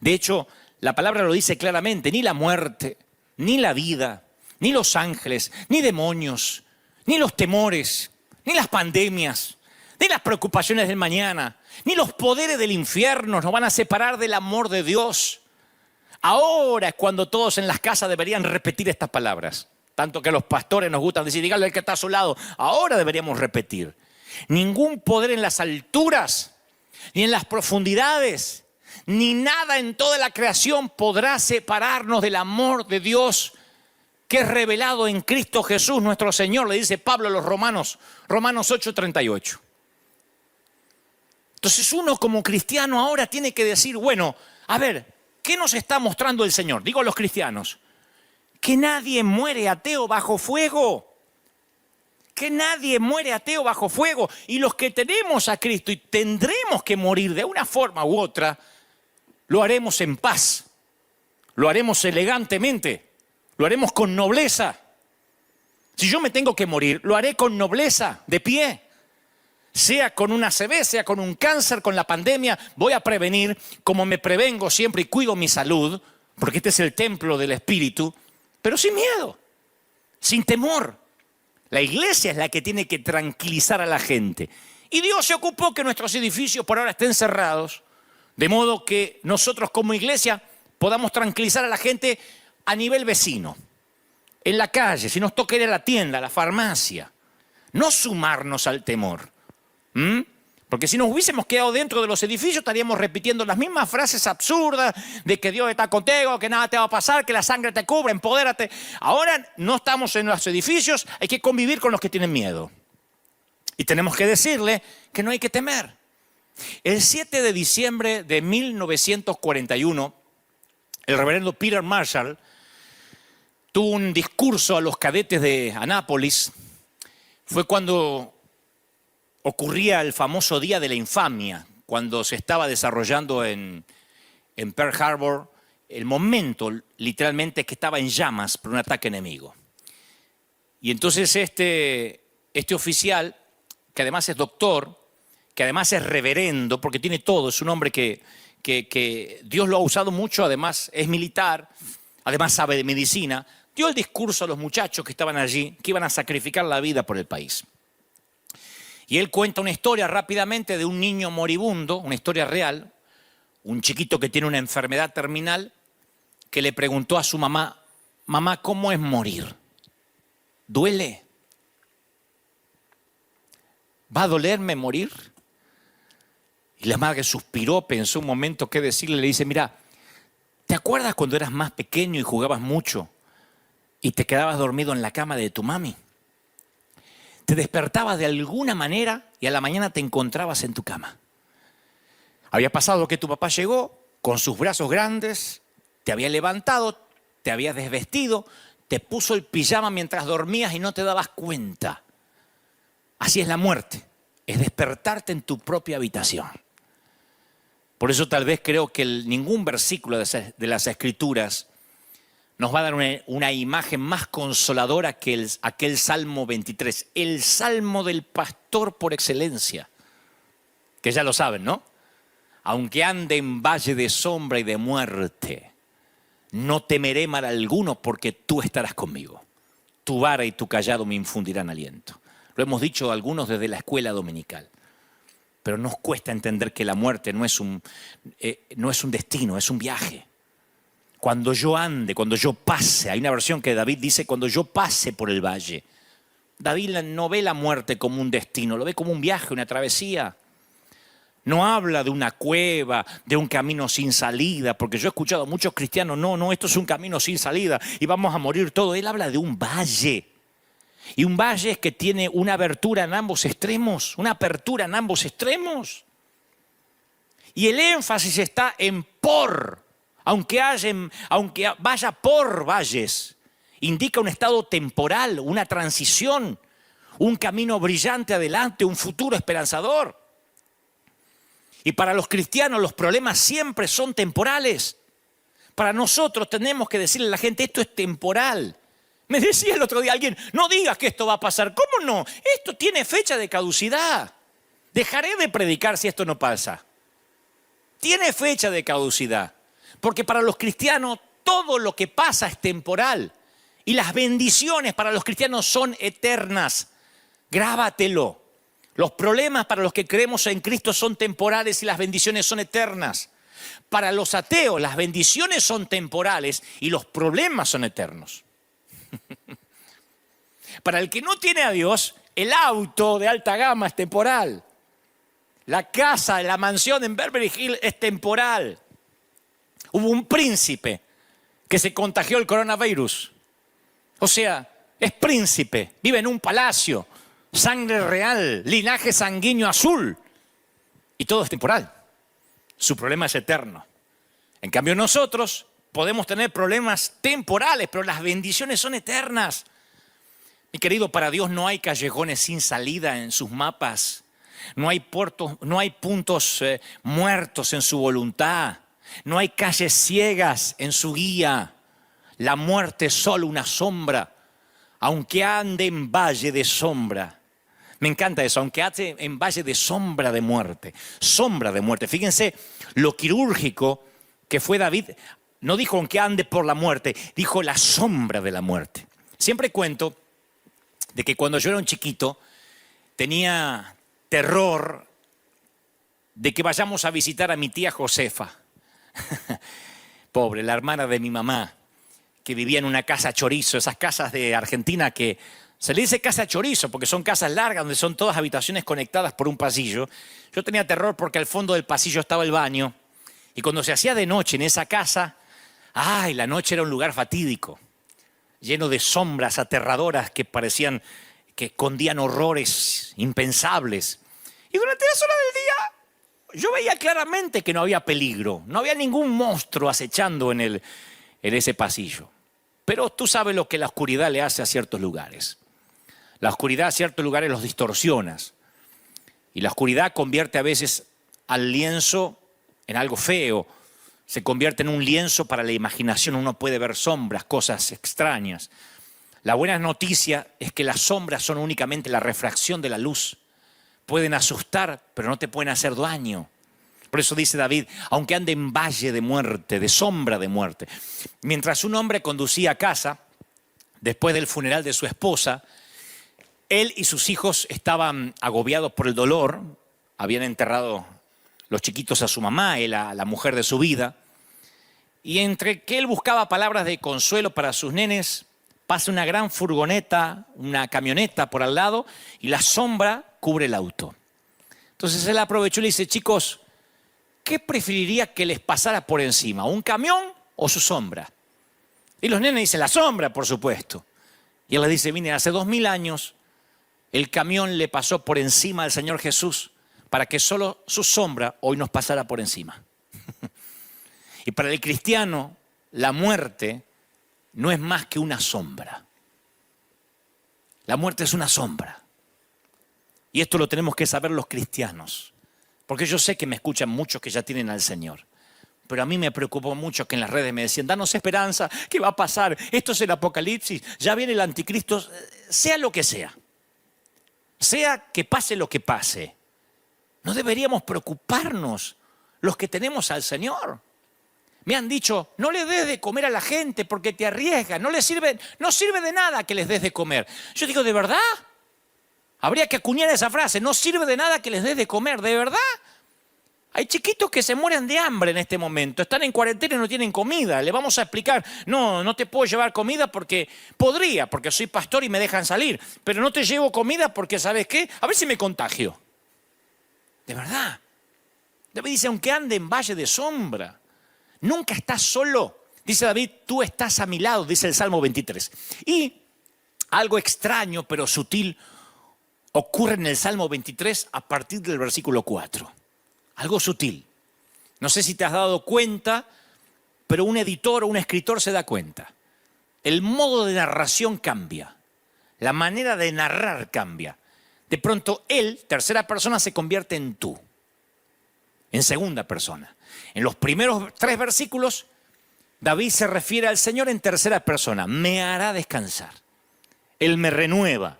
De hecho, la palabra lo dice claramente. Ni la muerte, ni la vida, ni los ángeles, ni demonios, ni los temores, ni las pandemias, ni las preocupaciones del mañana, ni los poderes del infierno nos van a separar del amor de Dios. Ahora es cuando todos en las casas deberían repetir estas palabras. Tanto que a los pastores nos gustan decir, dígale al que está a su lado. Ahora deberíamos repetir. Ningún poder en las alturas, ni en las profundidades, ni nada en toda la creación podrá separarnos del amor de Dios que es revelado en Cristo Jesús nuestro Señor, le dice Pablo a los Romanos, Romanos 8:38. Entonces uno como cristiano ahora tiene que decir, bueno, a ver, ¿qué nos está mostrando el Señor? Digo a los cristianos, que nadie muere ateo bajo fuego. Que nadie muere ateo bajo fuego. Y los que tenemos a Cristo y tendremos que morir de una forma u otra, lo haremos en paz, lo haremos elegantemente, lo haremos con nobleza. Si yo me tengo que morir, lo haré con nobleza, de pie. Sea con una ACV, sea con un cáncer, con la pandemia, voy a prevenir como me prevengo siempre y cuido mi salud, porque este es el templo del Espíritu, pero sin miedo, sin temor. La iglesia es la que tiene que tranquilizar a la gente. Y Dios se ocupó que nuestros edificios por ahora estén cerrados, de modo que nosotros como iglesia podamos tranquilizar a la gente a nivel vecino, en la calle, si nos toca ir a la tienda, a la farmacia, no sumarnos al temor. Porque si nos hubiésemos quedado dentro de los edificios estaríamos repitiendo las mismas frases absurdas de que Dios está contigo, que nada te va a pasar, que la sangre te cubre, empodérate. Ahora no estamos en los edificios, hay que convivir con los que tienen miedo. Y tenemos que decirle que no hay que temer. El 7 de diciembre de 1941, el reverendo Peter Marshall tuvo un discurso a los cadetes de Annapolis. Fue cuando ocurría el famoso Día de la Infamia, cuando se estaba desarrollando en Pearl Harbor, el momento literalmente que estaba en llamas por un ataque enemigo. Y entonces este oficial, que además es doctor, que además es reverendo, porque tiene todo, es un hombre que Dios lo ha usado mucho, además es militar, además sabe de medicina, dio el discurso a los muchachos que estaban allí, que iban a sacrificar la vida por el país. Y él cuenta una historia rápidamente de un niño moribundo, una historia real, un chiquito que tiene una enfermedad terminal, que le preguntó a su mamá, mamá, ¿cómo es morir? ¿Duele? ¿Va a dolerme morir? Y la madre suspiró, pensó un momento qué decirle, le dice, mira, ¿te acuerdas cuando eras más pequeño y jugabas mucho y te quedabas dormido en la cama de tu mami? Te despertabas de alguna manera y a la mañana te encontrabas en tu cama. Había pasado que tu papá llegó con sus brazos grandes, te había levantado, te había desvestido, te puso el pijama mientras dormías y no te dabas cuenta. Así es la muerte, es despertarte en tu propia habitación. Por eso tal vez creo que ningún versículo de las Escrituras nos va a dar una imagen más consoladora que aquel Salmo 23, el Salmo del pastor por excelencia, que ya lo saben, ¿no? Aunque ande en valle de sombra y de muerte, no temeré mal alguno porque tú estarás conmigo. Tu vara y tu cayado me infundirán aliento. Lo hemos dicho algunos desde la escuela dominical, pero nos cuesta entender que la muerte no es un destino, es un viaje. Cuando yo ande, cuando yo pase, hay una versión que David dice, cuando yo pase por el valle. David no ve la muerte como un destino, lo ve como un viaje, una travesía. No habla de una cueva, de un camino sin salida, porque yo he escuchado a muchos cristianos, no, esto es un camino sin salida y vamos a morir todos. Él habla de un valle. Y un valle es que tiene una abertura en ambos extremos, una apertura en ambos extremos. Y el énfasis está en por. Aunque vaya por valles, indica un estado temporal, una transición, un camino brillante adelante, un futuro esperanzador. Y para los cristianos los problemas siempre son temporales. Para nosotros tenemos que decirle a la gente, esto es temporal. Me decía el otro día alguien, no digas que esto va a pasar. ¿Cómo no? Esto tiene fecha de caducidad. Dejaré de predicar si esto no pasa. Tiene fecha de caducidad. Porque para los cristianos todo lo que pasa es temporal. Y las bendiciones para los cristianos son eternas. Grábatelo. Los problemas para los que creemos en Cristo son temporales y las bendiciones son eternas. Para los ateos las bendiciones son temporales y los problemas son eternos. Para el que no tiene a Dios, el auto de alta gama es temporal. La casa, la mansión en Beverly Hills es temporal. Hubo un príncipe que se contagió el coronavirus. O sea, es príncipe, vive en un palacio, sangre real, linaje sanguíneo azul. Y todo es temporal. Su problema es eterno. En cambio nosotros podemos tener problemas temporales, pero las bendiciones son eternas. Mi querido, para Dios no hay callejones sin salida en sus mapas. No hay puntos muertos en su voluntad. No hay calles ciegas en su guía. La muerte es solo una sombra, aunque ande en valle de sombra. Me encanta eso, aunque ande en valle de sombra de muerte. Sombra de muerte. Fíjense lo quirúrgico que fue David. No dijo aunque ande por la muerte, dijo la sombra de la muerte. Siempre cuento de que cuando yo era un chiquito tenía terror de que vayamos a visitar a mi tía Josefa. Pobre, la hermana de mi mamá, que vivía en una casa chorizo, esas casas de Argentina que se le dice casa chorizo porque son casas largas donde son todas habitaciones conectadas por un pasillo. Yo tenía terror porque al fondo del pasillo estaba el baño y cuando se hacía de noche en esa casa, la noche era un lugar fatídico, lleno de sombras aterradoras que parecían que escondían horrores impensables. Y durante las horas del día yo veía claramente que no había peligro, no había ningún monstruo acechando en ese pasillo. Pero tú sabes lo que la oscuridad le hace a ciertos lugares. La oscuridad a ciertos lugares los distorsiona. Y la oscuridad convierte a veces al lienzo en algo feo. Se convierte en un lienzo para la imaginación. Uno puede ver sombras, cosas extrañas. La buena noticia es que las sombras son únicamente la refracción de la luz. Pueden asustar, pero no te pueden hacer daño. Por eso dice David, aunque ande en valle de muerte, de sombra de muerte. Mientras un hombre conducía a casa, después del funeral de su esposa, él y sus hijos estaban agobiados por el dolor. Habían enterrado los chiquitos a su mamá, él a la mujer de su vida. Y entre que él buscaba palabras de consuelo para sus nenes, pasa una gran furgoneta, una camioneta por al lado y la sombra cubre el auto. Entonces él aprovechó y le dice, chicos, ¿qué preferiría que les pasara por encima? ¿Un camión o su sombra? Y los nenes dicen, la sombra, por supuesto. Y él les dice, mire, hace 2000 años el camión le pasó por encima al Señor Jesús para que solo su sombra hoy nos pasara por encima. Y para el cristiano, la muerte no es más que una sombra. La muerte es una sombra. Y esto lo tenemos que saber los cristianos. Porque yo sé que me escuchan muchos que ya tienen al Señor. Pero a mí me preocupó mucho que en las redes me decían, danos esperanza, ¿qué va a pasar? Esto es el apocalipsis, ya viene el anticristo, sea lo que sea. Sea que pase lo que pase. No deberíamos preocuparnos los que tenemos al Señor. Me han dicho, no le des de comer a la gente porque te arriesga, no sirve de nada que les des de comer. Yo digo, ¿de verdad? Habría que acuñar esa frase, no sirve de nada que les des de comer, ¿de verdad? Hay chiquitos que se mueren de hambre en este momento, están en cuarentena y no tienen comida. Le vamos a explicar, no te puedo llevar comida porque soy pastor y me dejan salir. Pero no te llevo comida porque, ¿sabes qué? A ver si me contagio. De verdad. David dice, aunque ande en valle de sombra, nunca estás solo. Dice David, tú estás a mi lado, dice el Salmo 23. Y algo extraño pero sutil ocurre en el Salmo 23 a partir del versículo 4. Algo sutil. No sé si te has dado cuenta, pero un editor o un escritor se da cuenta. El modo de narración cambia. La manera de narrar cambia. De pronto él, tercera persona, se convierte en tú. En segunda persona. En los primeros 3 versículos, David se refiere al Señor en tercera persona. Me hará descansar. Él me renueva.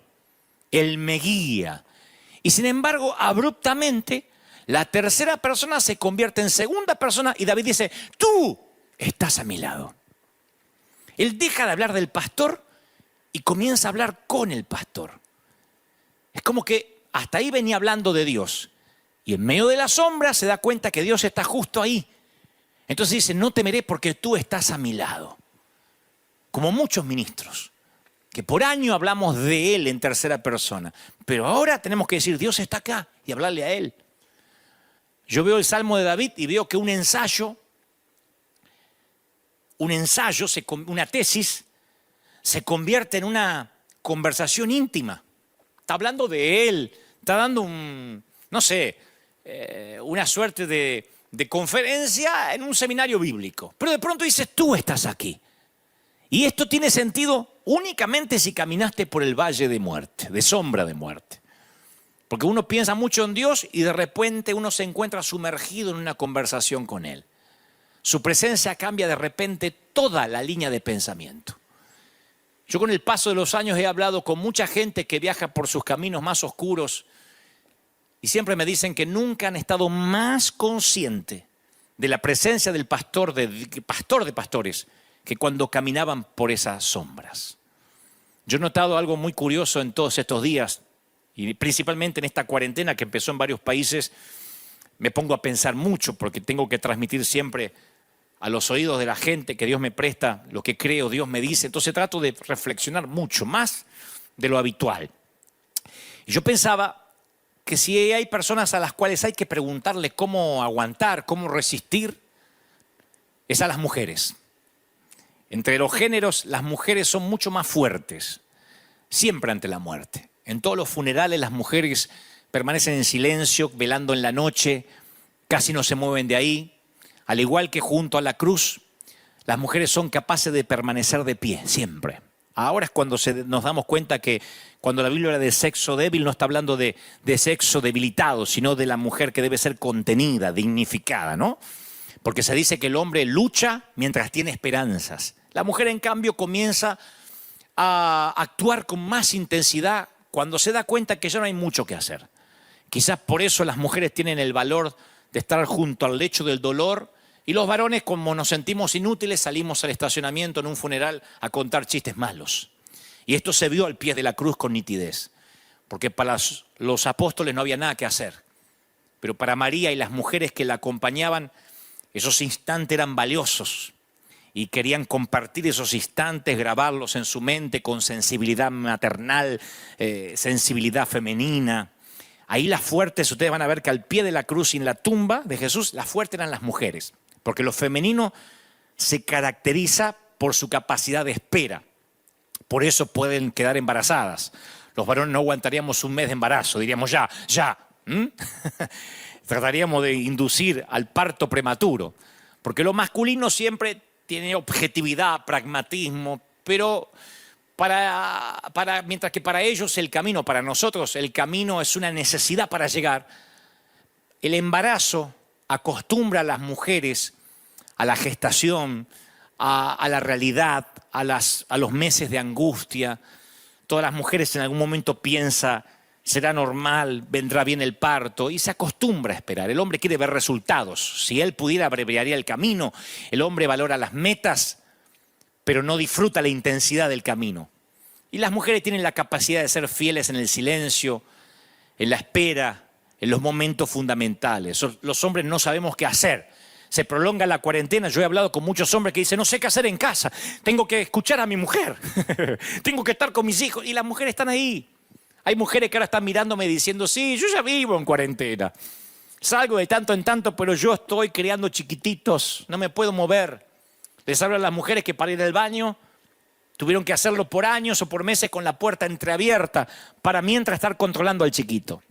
Él me guía. Y sin embargo, abruptamente, la tercera persona se convierte en segunda persona y David dice, tú estás a mi lado. Él deja de hablar del pastor y comienza a hablar con el pastor. Es como que hasta ahí venía hablando de Dios. Y en medio de la sombra se da cuenta que Dios está justo ahí. Entonces dice, no temeré porque tú estás a mi lado. Como muchos ministros, que por año hablamos de Él en tercera persona. Pero ahora tenemos que decir, Dios está acá y hablarle a Él. Yo veo el Salmo de David y veo que una tesis, se convierte en una conversación íntima. Está hablando de él, está dando una suerte de conferencia en un seminario bíblico. Pero de pronto dices, tú estás aquí. Y esto tiene sentido únicamente si caminaste por el valle de muerte, de sombra de muerte. Porque uno piensa mucho en Dios y de repente uno se encuentra sumergido en una conversación con Él. Su presencia cambia de repente toda la línea de pensamiento. Yo con el paso de los años he hablado con mucha gente que viaja por sus caminos más oscuros y siempre me dicen que nunca han estado más conscientes de la presencia del pastor de pastores que cuando caminaban por esas sombras. Yo he notado algo muy curioso en todos estos días y principalmente en esta cuarentena que empezó en varios países. Me pongo a pensar mucho porque tengo que transmitir siempre a los oídos de la gente que Dios me presta lo que creo, Dios me dice. Entonces trato de reflexionar mucho, más de lo habitual. Y yo pensaba que si hay personas a las cuales hay que preguntarle cómo aguantar, cómo resistir, es a las mujeres. Entre los géneros, las mujeres son mucho más fuertes, siempre ante la muerte. En todos los funerales las mujeres permanecen en silencio, velando en la noche, casi no se mueven de ahí. Al igual que junto a la cruz, las mujeres son capaces de permanecer de pie, siempre. Ahora es cuando nos damos cuenta que cuando la Biblia habla de sexo débil no está hablando de sexo debilitado, sino de la mujer que debe ser contenida, dignificada, ¿no? Porque se dice que el hombre lucha mientras tiene esperanzas. La mujer, en cambio, comienza a actuar con más intensidad cuando se da cuenta que ya no hay mucho que hacer. Quizás por eso las mujeres tienen el valor de estar junto al lecho del dolor y los varones, como nos sentimos inútiles, salimos al estacionamiento en un funeral a contar chistes malos. Y esto se vio al pie de la cruz con nitidez, porque para los apóstoles no había nada que hacer. Pero para María y las mujeres que la acompañaban, esos instantes eran valiosos y querían compartir esos instantes, grabarlos en su mente con sensibilidad maternal, sensibilidad femenina. Ahí las fuertes, ustedes van a ver que al pie de la cruz y en la tumba de Jesús, las fuertes eran las mujeres, porque lo femenino se caracteriza por su capacidad de espera. Por eso pueden quedar embarazadas. Los varones no aguantaríamos un mes de embarazo, diríamos ya. Trataríamos de inducir al parto prematuro, porque lo masculino siempre tiene objetividad, pragmatismo, pero mientras que para ellos el camino, para nosotros el camino es una necesidad para llegar, el embarazo acostumbra a las mujeres a la gestación, a la realidad, a los meses de angustia. Todas las mujeres en algún momento piensan, será normal, vendrá bien el parto, y se acostumbra a esperar. El hombre quiere ver resultados. Si él pudiera, abreviaría el camino. El hombre valora las metas, pero no disfruta la intensidad del camino. Y las mujeres tienen la capacidad de ser fieles en el silencio, en la espera, en los momentos fundamentales. Los hombres no sabemos qué hacer. Se prolonga la cuarentena. Yo he hablado con muchos hombres que dicen, no sé qué hacer en casa. Tengo que escuchar a mi mujer. Tengo que estar con mis hijos. Y las mujeres están ahí. Hay mujeres que ahora están mirándome diciendo, sí, yo ya vivo en cuarentena. Salgo de tanto en tanto, pero yo estoy criando chiquititos. No me puedo mover. Les hablo a las mujeres que para ir al baño tuvieron que hacerlo por años o por meses con la puerta entreabierta para mientras estar controlando al chiquito.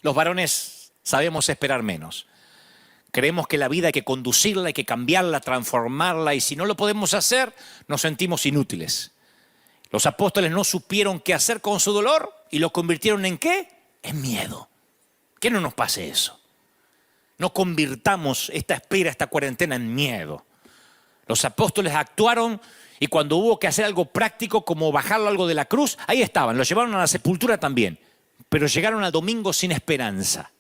Los varones sabemos esperar menos. Creemos que la vida hay que conducirla, hay que cambiarla, transformarla, y si no lo podemos hacer, nos sentimos inútiles. Los apóstoles no supieron qué hacer con su dolor y lo convirtieron ¿en qué? En miedo. Que no nos pase eso. No convirtamos esta espera, esta cuarentena en miedo. Los apóstoles actuaron y cuando hubo que hacer algo práctico como bajarlo algo de la cruz, ahí estaban, lo llevaron a la sepultura también, pero llegaron al domingo sin esperanza.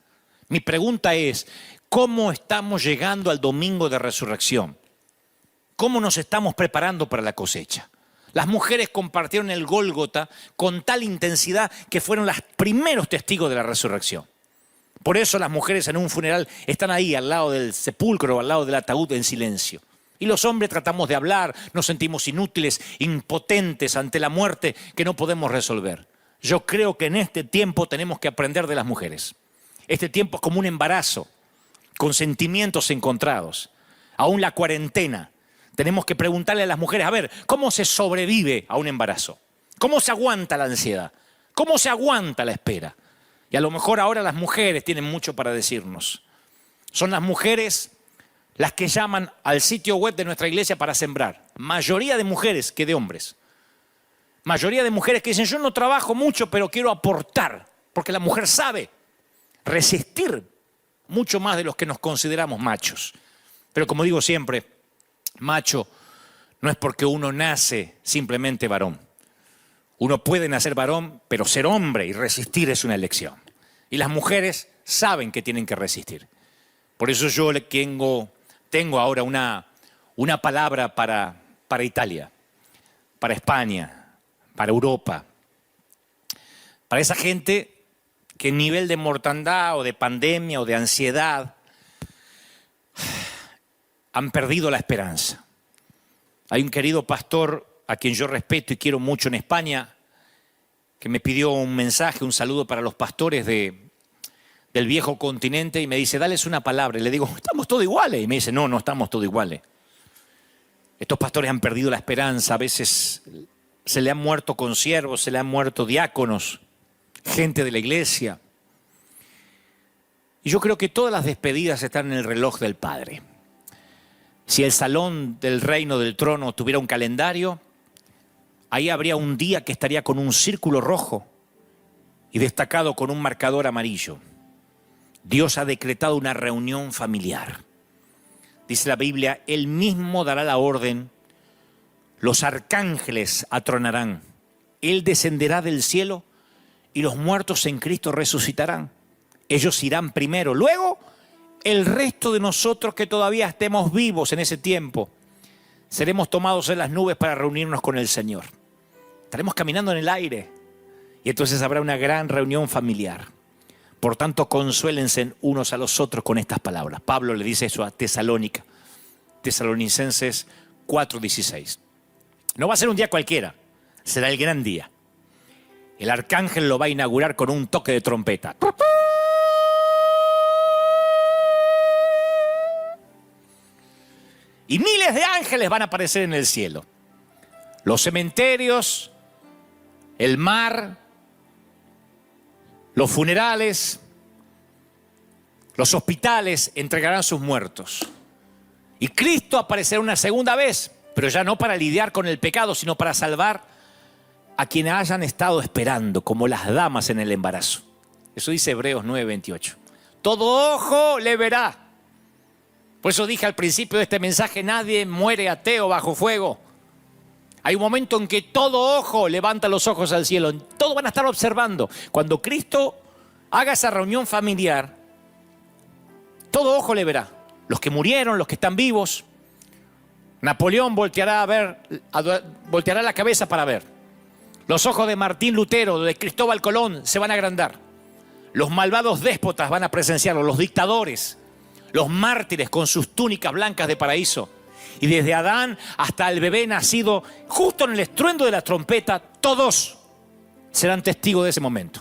Mi pregunta es, ¿cómo estamos llegando al domingo de resurrección? ¿Cómo nos estamos preparando para la cosecha? Las mujeres compartieron el Gólgota con tal intensidad que fueron los primeros testigos de la resurrección. Por eso las mujeres en un funeral están ahí al lado del sepulcro, al lado del ataúd en silencio. Y los hombres tratamos de hablar, nos sentimos inútiles, impotentes ante la muerte que no podemos resolver. Yo creo que en este tiempo tenemos que aprender de las mujeres. Este tiempo es como un embarazo, con sentimientos encontrados. Aún la cuarentena Tenemos que preguntarle a las mujeres, a ver, ¿cómo se sobrevive a un embarazo? ¿Cómo se aguanta la ansiedad? ¿Cómo se aguanta la espera? Y a lo mejor ahora las mujeres tienen mucho para decirnos. Son las mujeres las que llaman al sitio web de nuestra iglesia para sembrar. Mayoría de mujeres que de hombres. Mayoría de mujeres que dicen, yo no trabajo mucho, pero quiero aportar. Porque la mujer sabe resistir mucho más de los que nos consideramos machos. Pero como digo siempre, macho no es porque uno nace simplemente varón. Uno puede nacer varón, pero ser hombre y resistir es una elección. Y las mujeres saben que tienen que resistir. Por eso yo tengo ahora una palabra para Italia, para España, para Europa, para esa gente que en nivel de mortandad o de pandemia o de ansiedad han perdido la esperanza. Hay un querido pastor a quien yo respeto y quiero mucho en España que me pidió un mensaje, un saludo para los pastores del viejo continente y me dice, dales una palabra. Y le digo, estamos todos iguales. Y me dice, no estamos todos iguales. Estos pastores han perdido la esperanza, a veces se le han muerto consiervos, se le han muerto diáconos, gente de la iglesia. Y yo creo que todas las despedidas están en el reloj del Padre. Si el salón del reino del trono tuviera un calendario, ahí habría un día que estaría con un círculo rojo y destacado con un marcador amarillo. Dios ha decretado una reunión familiar. Dice la Biblia, Él mismo dará la orden, los arcángeles atronarán, Él descenderá del cielo y los muertos en Cristo resucitarán. Ellos irán primero, luego el resto de nosotros que todavía estemos vivos en ese tiempo, seremos tomados en las nubes para reunirnos con el Señor. Estaremos caminando en el aire y entonces habrá una gran reunión familiar. Por tanto, consuélense unos a los otros con estas palabras. Pablo le dice eso a Tesalónica, Tesalonicenses 4:16. No va a ser un día cualquiera, será el gran día. El arcángel lo va a inaugurar con un toque de trompeta. Y miles de ángeles van a aparecer en el cielo. Los cementerios, el mar, los funerales, los hospitales entregarán sus muertos. Y Cristo aparecerá una segunda vez, pero ya no para lidiar con el pecado, sino para salvar a quienes hayan estado esperando, como las damas en el embarazo. Eso dice Hebreos 9:28. Todo ojo le verá. Por eso dije al principio de este mensaje, nadie muere ateo bajo fuego. Hay un momento en que todo ojo levanta los ojos al cielo. Todos van a estar observando. Cuando Cristo haga esa reunión familiar, todo ojo le verá. Los que murieron, los que están vivos. Napoleón volteará la cabeza para ver. Los ojos de Martín Lutero, de Cristóbal Colón se van a agrandar. Los malvados déspotas van a presenciarlo, los dictadores, los mártires con sus túnicas blancas de paraíso. Y desde Adán hasta el bebé nacido, justo en el estruendo de la trompeta, todos serán testigos de ese momento.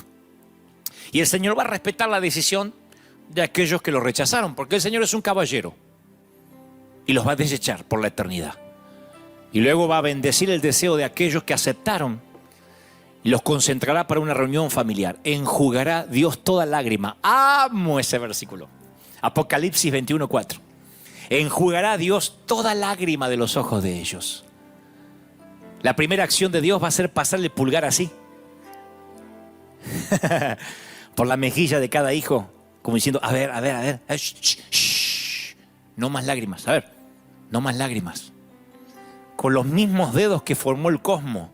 Y el Señor va a respetar la decisión de aquellos que lo rechazaron, porque el Señor es un caballero y los va a desechar por la eternidad. Y luego va a bendecir el deseo de aquellos que aceptaron y los concentrará para una reunión familiar. Enjugará Dios toda lágrima. Amo ese versículo. Apocalipsis 21:4. Enjugará Dios toda lágrima de los ojos de ellos. La primera acción de Dios va a ser pasarle el pulgar así por la mejilla de cada hijo, como diciendo, a ver, shh, no más lágrimas, a ver, no más lágrimas. Con los mismos dedos que formó el cosmos,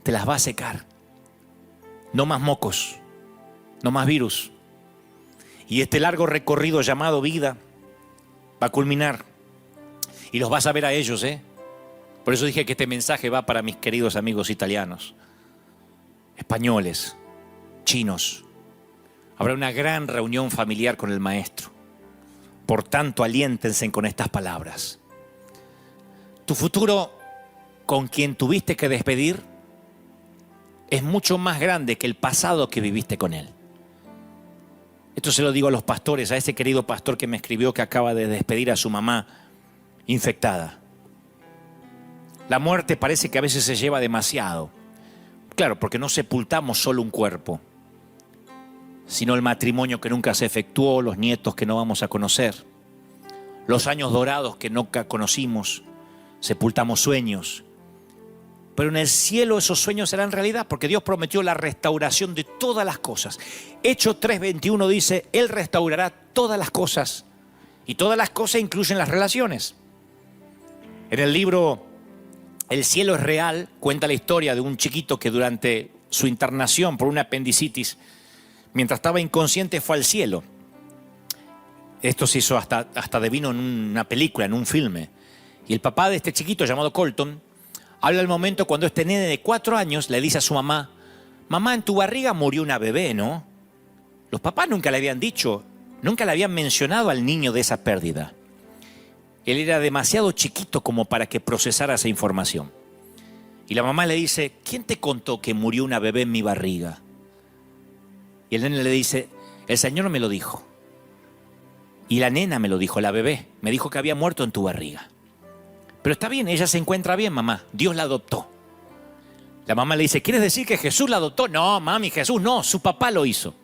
te las va a secar. No más mocos, no más virus. Y este largo recorrido llamado vida va a culminar. Y los vas a ver a ellos, Por eso dije que este mensaje va para mis queridos amigos italianos, españoles, chinos. Habrá una gran reunión familiar con el Maestro. Por tanto, aliéntense con estas palabras. Tu futuro con quien tuviste que despedir es mucho más grande que el pasado que viviste con él. Esto se lo digo a los pastores, a ese querido pastor que me escribió que acaba de despedir a su mamá infectada. La muerte parece que a veces se lleva demasiado. Claro, porque no sepultamos solo un cuerpo, sino el matrimonio que nunca se efectuó, los nietos que no vamos a conocer, los años dorados que nunca conocimos. Sepultamos sueños. Pero en el cielo esos sueños serán realidad, porque Dios prometió la restauración de todas las cosas. Hechos 3:21 dice, Él restaurará todas las cosas. Y todas las cosas incluyen las relaciones. En el libro El cielo es real, cuenta la historia de un chiquito que durante su internación por una apendicitis, mientras estaba inconsciente, fue al cielo. Esto se hizo hasta devino en una película, en un filme. Y el papá de este chiquito, llamado Colton, habla del momento cuando este nene de 4 años le dice a su mamá, mamá, en tu barriga murió una bebé, ¿no? Los papás nunca le habían dicho, nunca le habían mencionado al niño de esa pérdida. Él era demasiado chiquito como para que procesara esa información. Y la mamá le dice, ¿quién te contó que murió una bebé en mi barriga? Y el nene le dice, el Señor me lo dijo. Y la nena me lo dijo, la bebé, me dijo que había muerto en tu barriga. Pero está bien, ella se encuentra bien, mamá. Dios la adoptó. La mamá le dice, ¿quieres decir que Jesús la adoptó? No, mami, Jesús no, su papá lo hizo.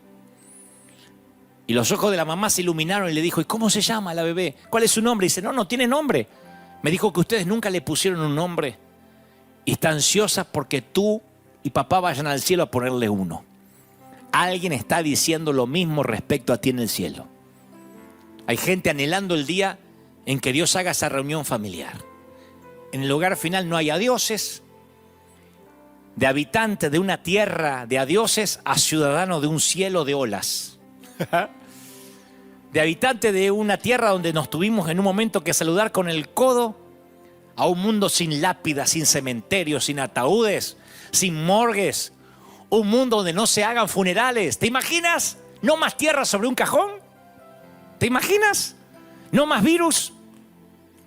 Y los ojos de la mamá se iluminaron y le dijo, ¿y cómo se llama la bebé? ¿Cuál es su nombre? Y dice, no tiene nombre. Me dijo que ustedes nunca le pusieron un nombre. Y está ansiosa porque tú y papá vayan al cielo a ponerle uno. Alguien está diciendo lo mismo respecto a ti en el cielo. Hay gente anhelando el día en que Dios haga esa reunión familiar. En el hogar final no hay adioses, de habitantes de una tierra de adioses a ciudadanos de un cielo de olas. De habitantes de una tierra donde nos tuvimos en un momento que saludar con el codo, a un mundo sin lápidas, sin cementerios, sin ataúdes, sin morgues. Un mundo donde no se hagan funerales. ¿Te imaginas? ¿No más tierra sobre un cajón? ¿Te imaginas? ¿No más virus?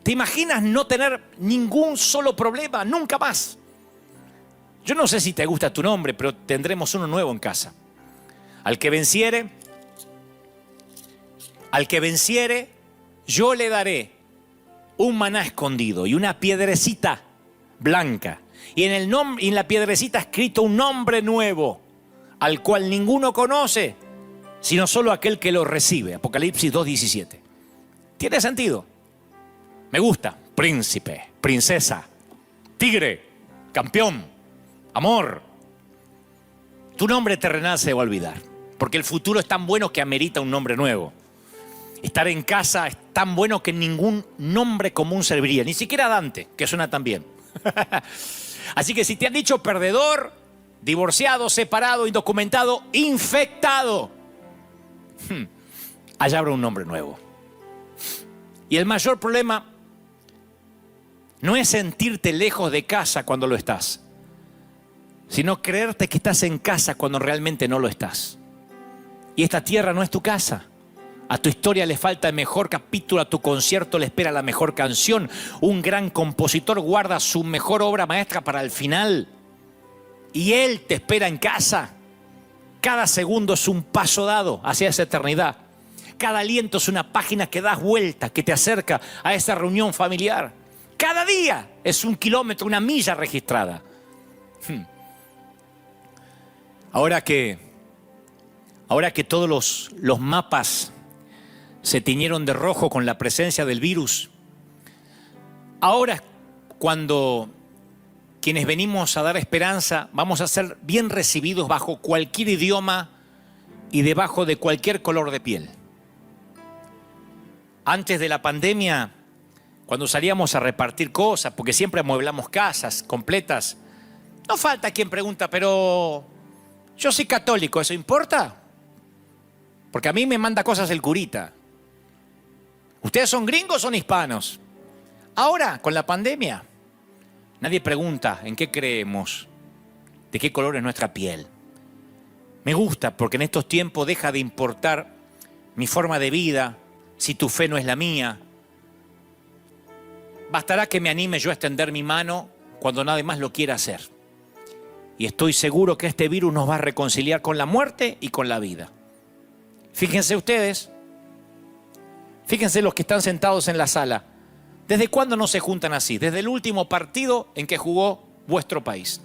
¿Te imaginas no tener ningún solo problema? Nunca más. Yo no sé si te gusta tu nombre, pero tendremos uno nuevo en casa. Al que venciere, yo le daré un maná escondido y una piedrecita blanca. Y en la piedrecita escrito un nombre nuevo, al cual ninguno conoce, sino solo aquel que lo recibe. Apocalipsis 2:17. ¿Tiene sentido? Me gusta. Príncipe, princesa, tigre, campeón, amor. Tu nombre terrenal se va a olvidar, porque el futuro es tan bueno que amerita un nombre nuevo. Estar en casa es tan bueno que ningún nombre común serviría, ni siquiera Dante, que suena tan bien. Así que si te han dicho perdedor, divorciado, separado, indocumentado, infectado, allá habrá un nombre nuevo. Y el mayor problema no es sentirte lejos de casa cuando lo estás, sino creerte que estás en casa cuando realmente no lo estás. Y esta tierra no es tu casa. A tu historia le falta el mejor capítulo, a tu concierto le espera la mejor canción. Un gran compositor guarda su mejor obra maestra para el final. Y Él te espera en casa. Cada segundo es un paso dado hacia esa eternidad. Cada aliento es una página que das vuelta, que te acerca a esa reunión familiar. Cada día es un kilómetro, una milla registrada. Ahora que todos los mapas se tiñeron de rojo con la presencia del virus, ahora es cuando quienes venimos a dar esperanza vamos a ser bien recibidos bajo cualquier idioma y debajo de cualquier color de piel. Antes de la pandemia, cuando salíamos a repartir cosas, porque siempre amueblamos casas completas, no falta quien pregunta, pero yo soy católico, ¿eso importa? Porque a mí me manda cosas el curita. ¿Ustedes son gringos o son hispanos? Ahora, con la pandemia, nadie pregunta en qué creemos, de qué color es nuestra piel. Me gusta porque en estos tiempos deja de importar mi forma de vida, si tu fe no es la mía. Bastará que me anime yo a extender mi mano cuando nadie más lo quiera hacer. Y estoy seguro que este virus nos va a reconciliar con la muerte y con la vida. Fíjense ustedes, fíjense los que están sentados en la sala. ¿Desde cuándo no se juntan así? Desde el último partido en que jugó vuestro país.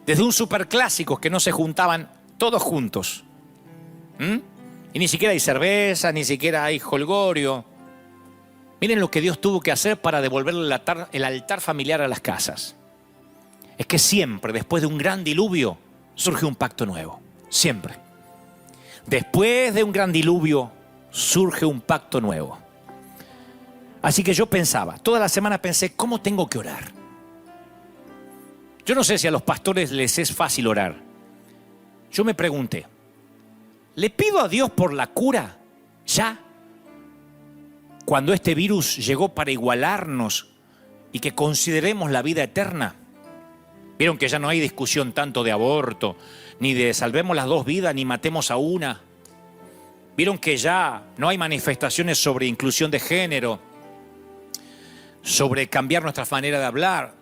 Desde un superclásico que no se juntaban todos juntos. Y ni siquiera hay cerveza, ni siquiera hay jolgorio. Miren lo que Dios tuvo que hacer para devolverle el altar familiar a las casas. Es que siempre, después de un gran diluvio, surge un pacto nuevo. Siempre. Después de un gran diluvio, surge un pacto nuevo. Así que yo pensaba, toda la semana pensé, ¿cómo tengo que orar? Yo no sé si a los pastores les es fácil orar. Yo me pregunté, ¿le pido a Dios por la cura ya? Cuando este virus llegó para igualarnos y que consideremos la vida eterna. Vieron que ya no hay discusión tanto de aborto, ni de salvemos las dos vidas, ni matemos a una. Vieron que ya no hay manifestaciones sobre inclusión de género, sobre cambiar nuestra manera de hablar.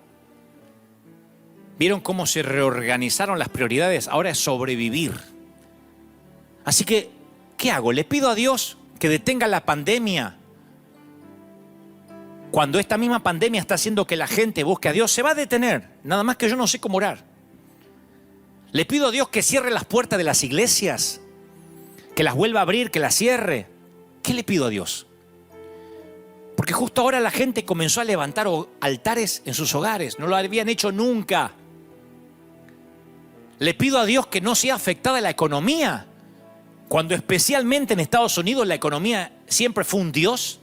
Vieron cómo se reorganizaron las prioridades, ahora es sobrevivir. Así que, ¿qué hago? ¿Le pido a Dios que detenga la pandemia? Cuando esta misma pandemia está haciendo que la gente busque a Dios, se va a detener. Nada más que yo no sé cómo orar. Le pido a Dios que cierre las puertas de las iglesias, que las vuelva a abrir, que las cierre. ¿Qué le pido a Dios? Porque justo ahora la gente comenzó a levantar altares en sus hogares. No lo habían hecho nunca. Le pido a Dios que no sea afectada la economía, cuando especialmente en Estados Unidos la economía siempre fue un Dios.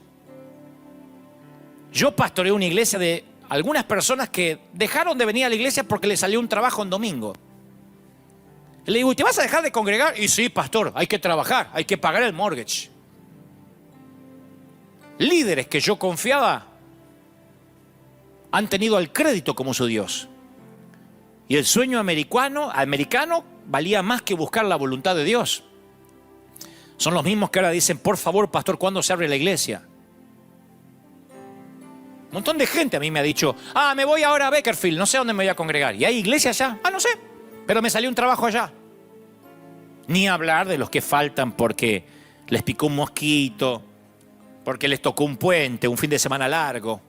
Yo pastoreé una iglesia de algunas personas que dejaron de venir a la iglesia porque les salió un trabajo en domingo. Le digo, ¿y te vas a dejar de congregar? Y sí, pastor, hay que trabajar, hay que pagar el mortgage. Líderes que yo confiaba han tenido al crédito como su Dios. Y el sueño americano valía más que buscar la voluntad de Dios. Son los mismos que ahora dicen, por favor, pastor, ¿cuándo se abre la iglesia? Un montón de gente a mí me ha dicho, me voy ahora a Beckerfield, no sé dónde me voy a congregar. ¿Y hay iglesia allá? No sé, pero me salió un trabajo allá. Ni hablar de los que faltan porque les picó un mosquito, porque les tocó un puente, un fin de semana largo.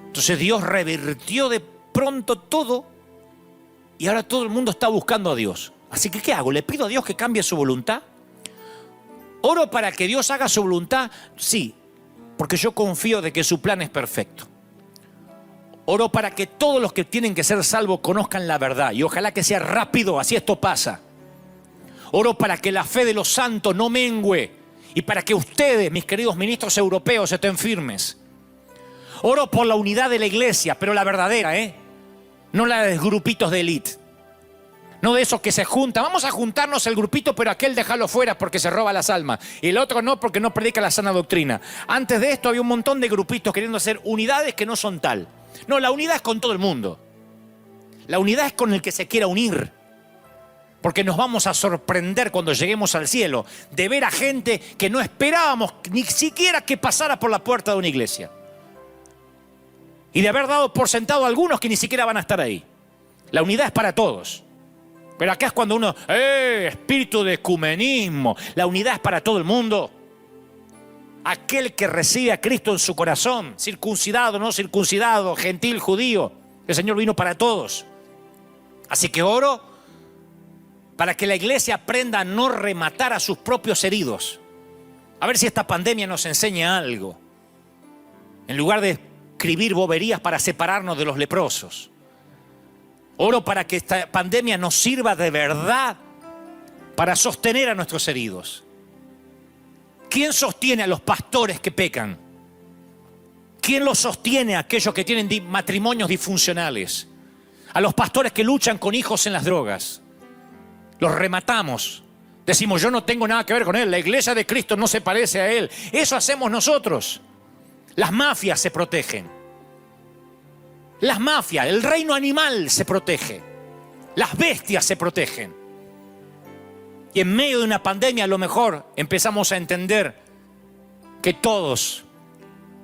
Entonces Dios revirtió de pronto todo y ahora todo el mundo está buscando a Dios. Así que, ¿qué hago? ¿Le pido a Dios que cambie su voluntad? ¿Oro para que Dios haga su voluntad? Sí, porque yo confío de que su plan es perfecto. Oro para que todos los que tienen que ser salvos conozcan la verdad y ojalá que sea rápido, así esto pasa. Oro para que la fe de los santos no mengüe y para que ustedes, mis queridos ministros europeos, estén firmes. Oro por la unidad de la iglesia, pero la verdadera, no la de grupitos de élite. No de esos que se juntan. Vamos a juntarnos el grupito, pero aquel déjalo fuera porque se roba las almas. Y el otro no porque no predica la sana doctrina. Antes de esto había un montón de grupitos queriendo hacer unidades que no son tal. No, la unidad es con todo el mundo. La unidad es con el que se quiera unir. Porque nos vamos a sorprender cuando lleguemos al cielo de ver a gente que no esperábamos ni siquiera que pasara por la puerta de una iglesia. Y de haber dado por sentado a algunos que ni siquiera van a estar ahí. La unidad es para todos. Pero acá es cuando uno, espíritu de ecumenismo. La unidad es para todo el mundo. Aquel que recibe a Cristo en su corazón, circuncidado, no circuncidado, gentil, judío. El Señor vino para todos. Así que oro para que la iglesia aprenda a no rematar a sus propios heridos. A ver si esta pandemia nos enseña algo. En lugar de escribir boberías para separarnos de los leprosos. Oro para que esta pandemia nos sirva de verdad para sostener a nuestros heridos. ¿Quién sostiene a los pastores que pecan? ¿Quién los sostiene a aquellos que tienen matrimonios disfuncionales? A los pastores que luchan con hijos en las drogas. Los rematamos. Decimos, yo no tengo nada que ver con él. La iglesia de Cristo no se parece a él. Eso hacemos nosotros. Las mafias se protegen. Las mafias, el reino animal se protege. Las bestias se protegen. Y en medio de una pandemia a lo mejor empezamos a entender que todos,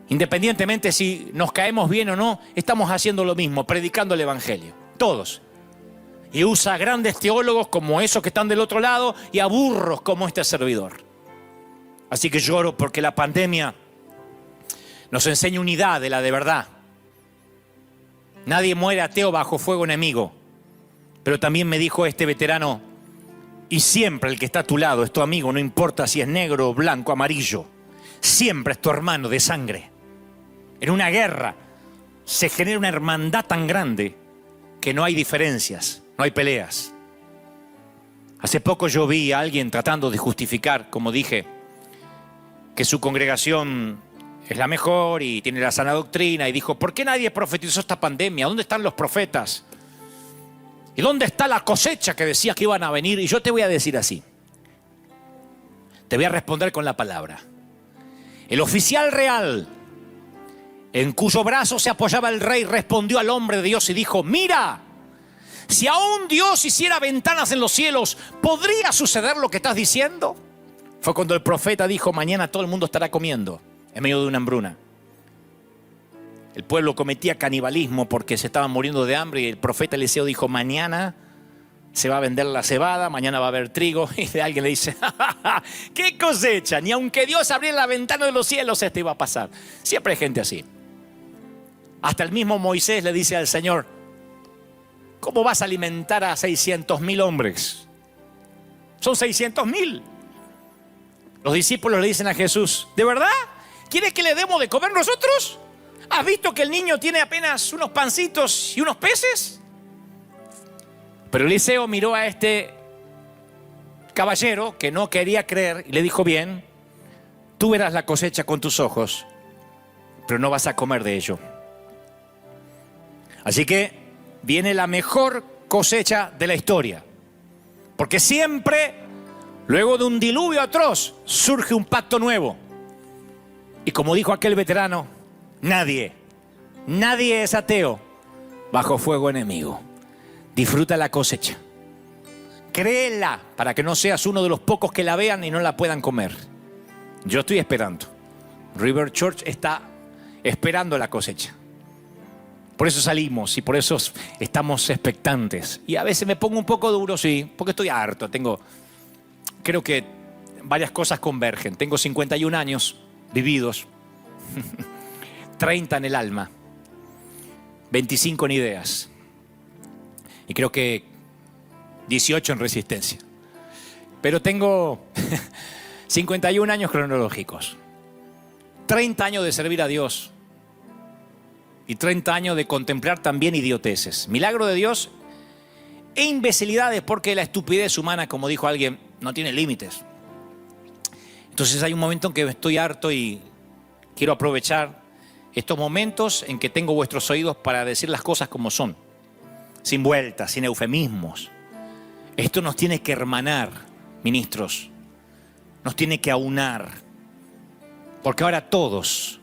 independientemente si nos caemos bien o no, estamos haciendo lo mismo, predicando el evangelio. Todos. Y usa a grandes teólogos como esos que están del otro lado y a burros como este servidor. Así que lloro porque la pandemia Nos enseña unidad de la de verdad. Nadie muere ateo bajo fuego enemigo. Pero también me dijo este veterano, y siempre el que está a tu lado es tu amigo, no importa si es negro, blanco, amarillo. Siempre es tu hermano de sangre. En una guerra se genera una hermandad tan grande que no hay diferencias, no hay peleas. Hace poco yo vi a alguien tratando de justificar, como dije, que su congregación es la mejor y tiene la sana doctrina, y dijo, ¿por qué nadie profetizó esta pandemia? ¿Dónde están los profetas? ¿Y dónde está la cosecha que decía que iban a venir? Y yo te voy a decir así. Te voy a responder con la palabra. El oficial real, en cuyo brazo se apoyaba el rey, respondió al hombre de Dios y dijo, mira, si aún Dios hiciera ventanas en los cielos, ¿podría suceder lo que estás diciendo? Fue cuando el profeta dijo, mañana todo el mundo estará comiendo en medio de una hambruna. El pueblo cometía canibalismo porque se estaban muriendo de hambre y el profeta Eliseo dijo, mañana se va a vender la cebada, mañana va a haber trigo. Y alguien le dice, ¡ja, ja, ja! ¿Qué cosecha? Ni aunque Dios abriera la ventana de los cielos, esto iba a pasar. Siempre hay gente así. Hasta el mismo Moisés le dice al Señor, ¿cómo vas a alimentar a 600.000 hombres? Son 600.000. Los discípulos le dicen a Jesús, ¿de verdad? ¿Quieres que le demos de comer nosotros? ¿Has visto que el niño tiene apenas unos pancitos y unos peces? Pero Eliseo miró a este caballero que no quería creer y le dijo, bien, tú verás la cosecha con tus ojos, pero no vas a comer de ello. Así que viene la mejor cosecha de la historia. Porque siempre, luego de un diluvio atroz, surge un pacto nuevo. Y como dijo aquel veterano, nadie es ateo bajo fuego enemigo. Disfruta la cosecha. Créela para que no seas uno de los pocos que la vean y no la puedan comer. Yo estoy esperando. River Church está esperando la cosecha. Por eso salimos y por eso estamos expectantes. Y a veces me pongo un poco duro, sí, porque estoy harto. Creo que varias cosas convergen. Tengo 51 años vividos, 30 en el alma, 25 en ideas. Y creo que 18 en resistencia. Pero tengo 51 años cronológicos. 30 años de servir a Dios. Y 30 años de contemplar también idioteces. Milagro de Dios e imbecilidades, porque la estupidez humana, como dijo alguien, no tiene límites. Entonces hay un momento en que estoy harto y quiero aprovechar estos momentos en que tengo vuestros oídos para decir las cosas como son. Sin vueltas, sin eufemismos. Esto nos tiene que hermanar, ministros. Nos tiene que aunar. Porque ahora todos,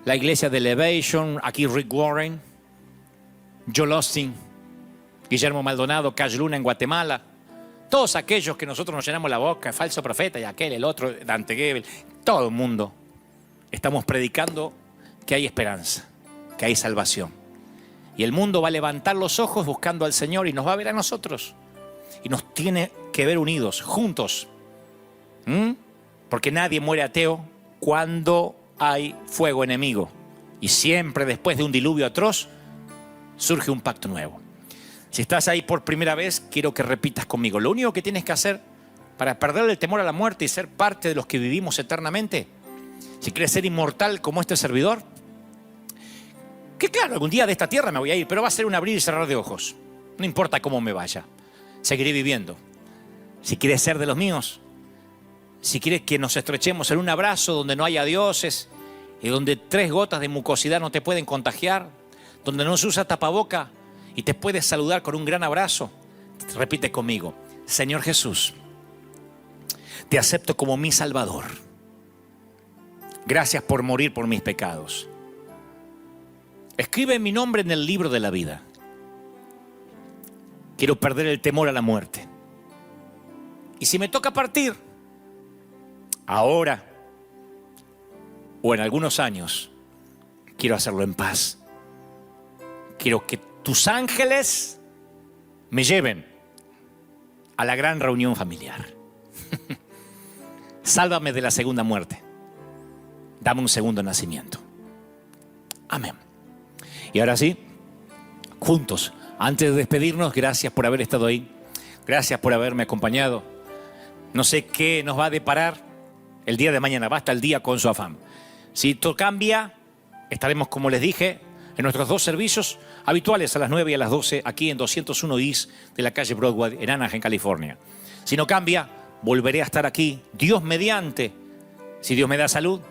la iglesia de Elevation, aquí Rick Warren, Joel Osteen, Guillermo Maldonado, Cash Luna en Guatemala, todos aquellos que nosotros nos llenamos la boca, el falso profeta y aquel, el otro, Dante Gebel, todo el mundo, estamos predicando que hay esperanza, que hay salvación. Y el mundo va a levantar los ojos buscando al Señor y nos va a ver a nosotros. Y nos tiene que ver unidos, juntos. Porque nadie muere ateo cuando hay fuego enemigo. Y siempre después de un diluvio atroz, surge un pacto nuevo. Si estás ahí por primera vez, quiero que repitas conmigo. Lo único que tienes que hacer para perder el temor a la muerte y ser parte de los que vivimos eternamente, si quieres ser inmortal como este servidor, que claro, algún día de esta tierra me voy a ir, pero va a ser un abrir y cerrar de ojos. No importa cómo me vaya, seguiré viviendo. Si quieres ser de los míos, si quieres que nos estrechemos en un abrazo donde no haya dioses y donde 3 gotas de mucosidad no te pueden contagiar, donde no se usa tapaboca y te puedes saludar con un gran abrazo, repite conmigo: Señor Jesús, te acepto como mi Salvador. Gracias por morir por mis pecados. Escribe mi nombre en el libro de la vida. Quiero perder el temor a la muerte. Y si me toca partir, ahora o en algunos años, quiero hacerlo en paz. Quiero que tus ángeles me lleven a la gran reunión familiar. Sálvame de la segunda muerte. Dame un segundo nacimiento. Amén. Y ahora sí, juntos, antes de despedirnos, gracias por haber estado ahí. Gracias por haberme acompañado. No sé qué nos va a deparar el día de mañana. Basta el día con su afán. Si esto cambia, estaremos, como les dije, en nuestros 2 servicios habituales a las 9 y a las 12, aquí en 201 East de la calle Broadway, en Anaheim, California. Si no cambia, volveré a estar aquí, Dios mediante, si Dios me da salud,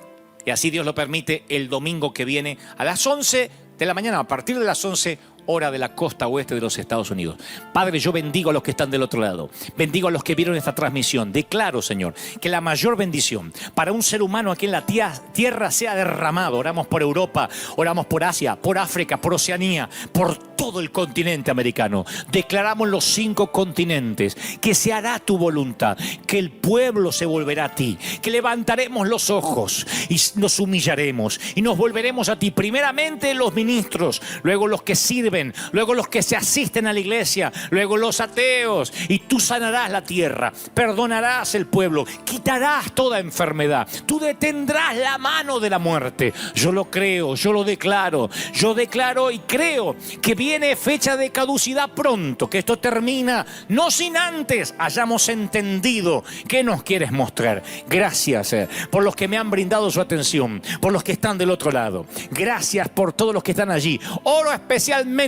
y así Dios lo permite, el domingo que viene a las 11 de la mañana, a partir de las 11, hora de la costa oeste de los Estados Unidos. Padre, yo bendigo a los que están del otro lado. Bendigo a los que vieron esta transmisión. Declaro, Señor, que la mayor bendición para un ser humano aquí en la tierra sea derramado. Oramos por Europa, oramos por Asia, por África, por Oceanía, por todo el continente americano. Declaramos los 5 continentes que se hará tu voluntad, que el pueblo se volverá a ti, que levantaremos los ojos y nos humillaremos y nos volveremos a ti. Primeramente los ministros, luego los que sirven, luego los que se asisten a la iglesia, luego los ateos, y tú sanarás la tierra, perdonarás el pueblo, quitarás toda enfermedad, tú detendrás la mano de la muerte. Yo lo creo, yo lo declaro, yo declaro y creo que viene fecha de caducidad pronto, que esto termina, no sin antes hayamos entendido qué nos quieres mostrar. Gracias por los que me han brindado su atención, por los que están del otro lado. Gracias por todos los que están allí. Oro especialmente,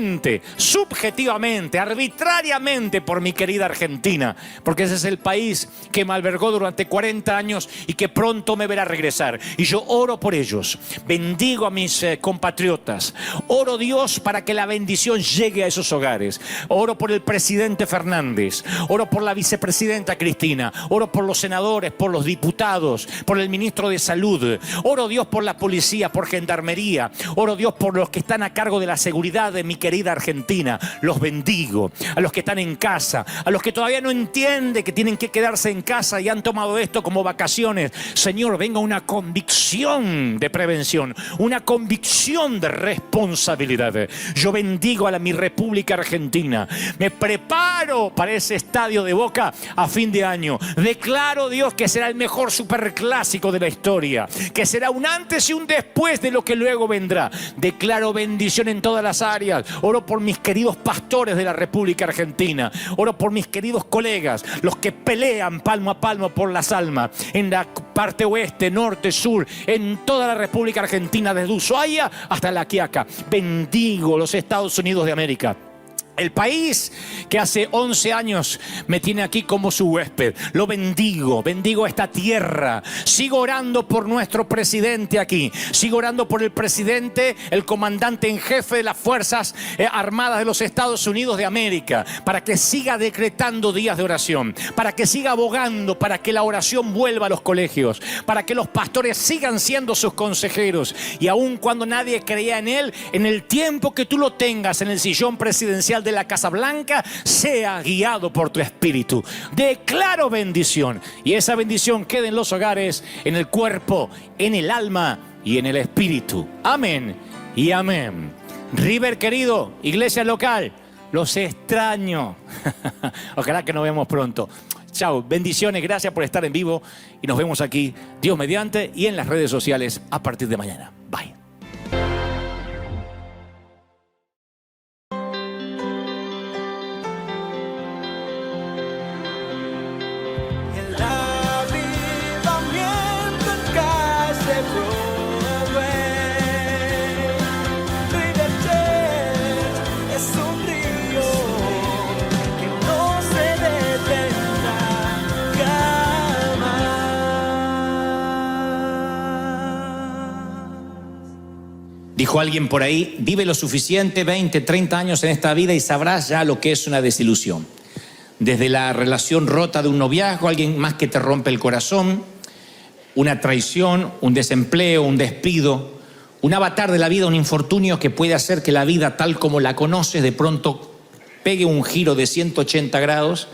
subjetivamente, arbitrariamente por mi querida Argentina, porque ese es el país que me albergó durante 40 años y que pronto me verá regresar. Y yo oro por ellos. Bendigo a mis compatriotas. Oro, Dios, para que la bendición llegue a esos hogares. Oro por el presidente Fernández. Oro por la vicepresidenta Cristina. Oro por los senadores, por los diputados, por el ministro de Salud. Oro, Dios, por la policía, por gendarmería. Oro, Dios, por los que están a cargo de la seguridad de mi querida Argentina. Los bendigo. A los que están en casa, a los que todavía no entienden que tienen que quedarse en casa y han tomado esto como vacaciones. Señor, venga una convicción de prevención, una convicción de responsabilidad. Yo bendigo a mi República Argentina. Me preparo para ese estadio de Boca a fin de año. Declaro, Dios, que será el mejor superclásico de la historia, que será un antes y un después de lo que luego vendrá. Declaro bendición en todas las áreas. Oro por mis queridos pastores de la República Argentina. Oro por mis queridos colegas, los que pelean palmo a palmo por las almas, en la parte oeste, norte, sur, en toda la República Argentina, desde Ushuaia hasta La Quiaca. Bendigo los Estados Unidos de América. El país que hace 11 años me tiene aquí como su huésped. Lo bendigo, bendigo esta tierra. Sigo orando por nuestro presidente aquí. Sigo orando por el presidente, el comandante en jefe de las Fuerzas Armadas de los Estados Unidos de América, para que siga decretando días de oración, para que siga abogando, para que la oración vuelva a los colegios, para que los pastores sigan siendo sus consejeros. Y aun cuando nadie creía en él, en el tiempo que tú lo tengas en el sillón presidencial de la Casa Blanca, sea guiado por tu espíritu. Declaro bendición, y esa bendición quede en los hogares, en el cuerpo, en el alma y en el espíritu. Amén y amén. River querido, iglesia local, los extraño. Ojalá que nos vemos pronto. Chao, bendiciones, gracias por estar en vivo y nos vemos aquí, Dios mediante, y en las redes sociales a partir de mañana. Bye. Dijo alguien por ahí, vive lo suficiente, 20, 30 años en esta vida y sabrás ya lo que es una desilusión. Desde la relación rota de un noviazgo, alguien más que te rompe el corazón, una traición, un desempleo, un despido, un avatar de la vida, un infortunio que puede hacer que la vida tal como la conoces de pronto pegue un giro de 180 grados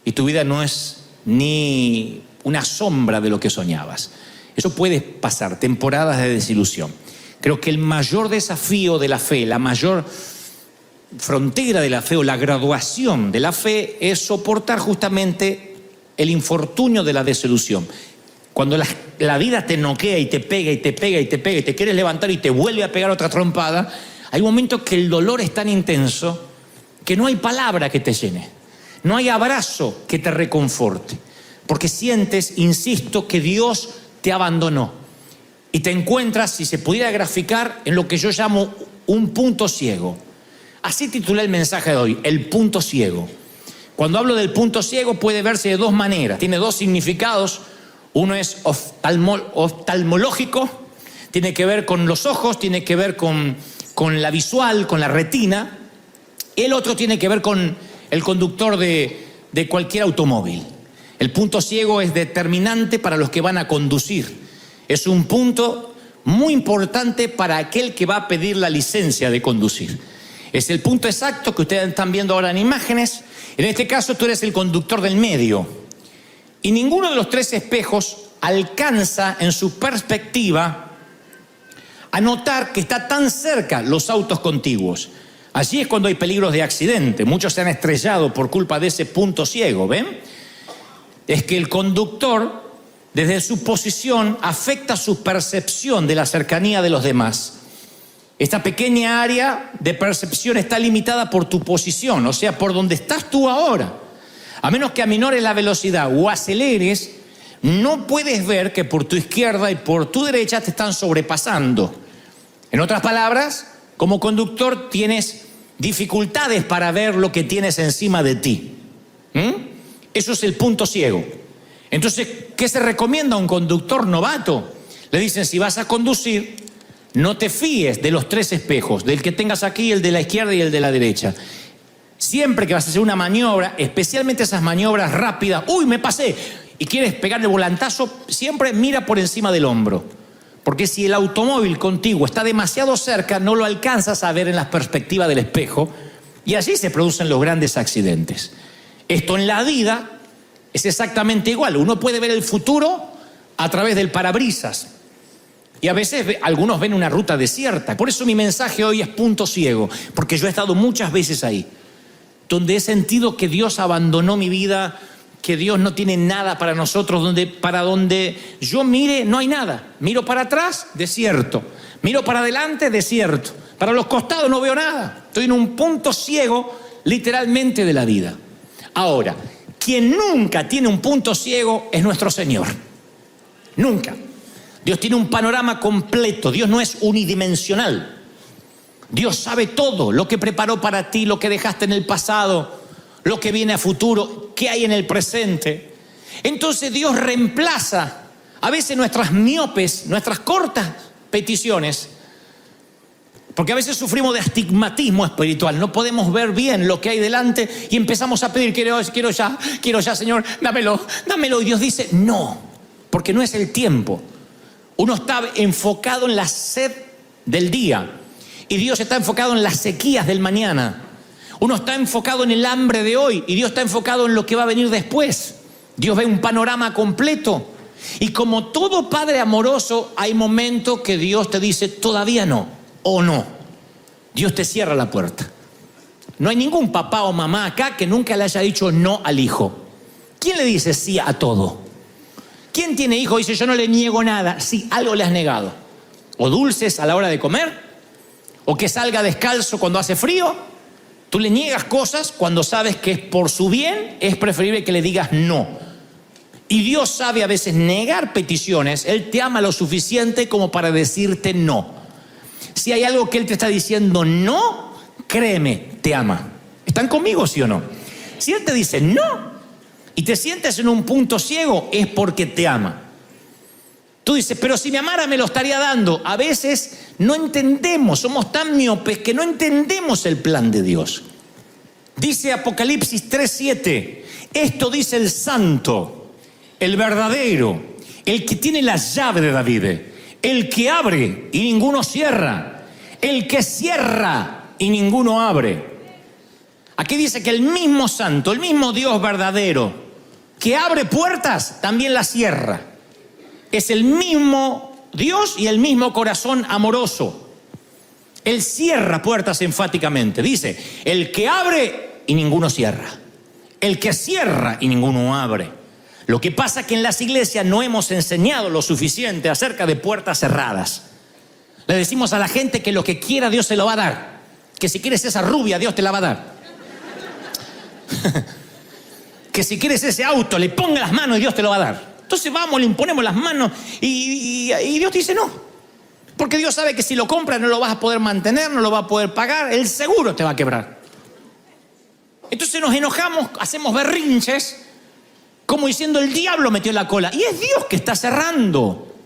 y tu vida no es ni una sombra de lo que soñabas. Eso puede pasar, temporadas de desilusión. Creo que el mayor desafío de la fe, la mayor frontera de la fe o la graduación de la fe es soportar justamente el infortunio de la desilusión. Cuando la vida te noquea y te pega y te pega y te pega y te quieres levantar y te vuelve a pegar otra trompada, hay momentos que el dolor es tan intenso que no hay palabra que te llene, no hay abrazo que te reconforte, porque sientes, insisto, que Dios te abandonó y te encuentras, si se pudiera graficar, en lo que yo llamo un punto ciego. Así titulé el mensaje de hoy, el punto ciego. Cuando hablo del punto ciego puede verse de dos maneras, tiene dos significados. Uno es oftalmológico, tiene que ver con los ojos, tiene que ver con la visual, con la retina. El otro tiene que ver con el conductor de cualquier automóvil. El punto ciego es determinante para los que van a conducir. Es un punto muy importante para aquel que va a pedir la licencia de conducir. Es el punto exacto que ustedes están viendo ahora en imágenes. En este caso tú eres el conductor del medio. Y ninguno de los tres espejos alcanza en su perspectiva a notar que está tan cerca los autos contiguos. Allí es cuando hay peligros de accidente. Muchos se han estrellado por culpa de ese punto ciego, ¿ven? Es que el conductor, desde su posición, afecta su percepción de la cercanía de los demás. Esta pequeña área de percepción está limitada por tu posición, o sea, por donde estás tú ahora. A menos que aminores la velocidad o aceleres, no puedes ver que por tu izquierda y por tu derecha te están sobrepasando. En otras palabras, como conductor tienes dificultades para ver lo que tienes encima de ti. Eso es el punto ciego. Entonces, ¿qué se recomienda a un conductor novato? Le dicen, si vas a conducir, no te fíes de los tres espejos, del que tengas aquí, el de la izquierda y el de la derecha. Siempre que vas a hacer una maniobra, especialmente esas maniobras rápidas, ¡uy, me pasé! Y quieres pegarle volantazo, siempre mira por encima del hombro. Porque si el automóvil contigo está demasiado cerca, no lo alcanzas a ver en la perspectiva del espejo, y así se producen los grandes accidentes. Esto en la vida es exactamente igual. Uno puede ver el futuro a través del parabrisas. Y a veces algunos ven una ruta desierta. Por eso mi mensaje hoy es punto ciego, porque yo he estado muchas veces ahí, donde he sentido que Dios abandonó mi vida, que Dios no tiene nada para nosotros, para donde yo mire no hay nada. Miro para atrás, desierto. Miro para adelante, desierto. Para los costados no veo nada. Estoy en un punto ciego, literalmente, de la vida. Ahora, quien nunca tiene un punto ciego es nuestro Señor. Nunca. Dios tiene un panorama completo. Dios no es unidimensional. Dios sabe todo, lo que preparó para ti, lo que dejaste en el pasado, lo que viene a futuro, qué hay en el presente. Entonces Dios reemplaza a veces nuestras miopes, nuestras cortas peticiones, porque a veces sufrimos de astigmatismo espiritual, no podemos ver bien lo que hay delante y empezamos a pedir, quiero ya, Señor, dámelo. Y Dios dice, no, porque no es el tiempo. Uno está enfocado en la sed del día. Y Dios está enfocado en las sequías del mañana. Uno está enfocado en el hambre de hoy y Dios está enfocado en lo que va a venir después. Dios ve un panorama completo. Y como todo padre amoroso, hay momentos que Dios te dice todavía no o no. Dios te cierra la puerta. No hay ningún papá o mamá acá que nunca le haya dicho no al hijo. ¿Quién le dice sí a todo? ¿Quién tiene hijo y dice yo no le niego nada? Sí, algo le has negado. O dulces a la hora de comer, o que salga descalzo cuando hace frío. Tú le niegas cosas cuando sabes que es por su bien, es preferible que le digas no. Y Dios sabe a veces negar peticiones. Él te ama lo suficiente como para decirte no. Si hay algo que Él te está diciendo no, créeme, te ama. ¿Están conmigo, sí o no? Si Él te dice no y te sientes en un punto ciego, es porque te ama. Tú dices, pero si me amara me lo estaría dando. A veces no entendemos, somos tan miopes que no entendemos el plan de Dios. Dice Apocalipsis 3:7, esto dice el santo, el verdadero, el que tiene la llave de David, el que abre y ninguno cierra, el que cierra y ninguno abre. Aquí dice que el mismo santo, el mismo Dios verdadero, que abre puertas, también las cierra. Es el mismo Dios y el mismo corazón amoroso. Él cierra puertas enfáticamente. Dice, el que abre y ninguno cierra. El que cierra y ninguno abre. Lo que pasa es que en las iglesias no hemos enseñado lo suficiente acerca de puertas cerradas. Le decimos a la gente que lo que quiera Dios se lo va a dar. Que si quieres esa rubia, Dios te la va a dar. Que si quieres ese auto, le ponga las manos y Dios te lo va a dar. Entonces vamos, le imponemos las manos y Dios dice no. Porque Dios sabe que si lo compras no lo vas a poder mantener, no lo vas a poder pagar, el seguro te va a quebrar. Entonces nos enojamos, hacemos berrinches, como diciendo el diablo metió la cola. Y es Dios que está cerrando.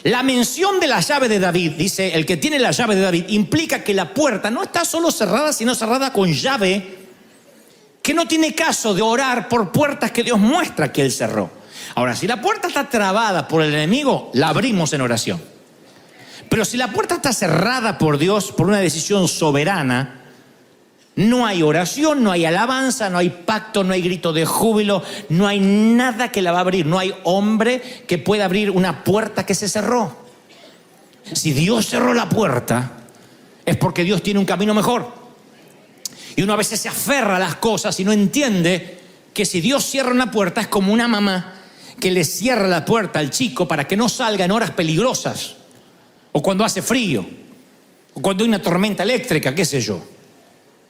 La mención de la llave de David, dice, el que tiene la llave de David, implica que la puerta no está solo cerrada, sino cerrada con llave, que no tiene caso de orar por puertas que Dios muestra que Él cerró. Ahora, si la puerta está trabada por el enemigo, la abrimos en oración. Pero si la puerta está cerrada por Dios, por una decisión soberana, no hay oración, no hay alabanza, no hay pacto, no hay grito de júbilo, no hay nada que la va a abrir. No hay hombre que pueda abrir una puerta que se cerró. Si Dios cerró la puerta, es porque Dios tiene un camino mejor. Y uno a veces se aferra a las cosas y no entiende que si Dios cierra una puerta es como una mamá que le cierra la puerta al chico para que no salga en horas peligrosas, o cuando hace frío, o cuando hay una tormenta eléctrica, qué sé yo.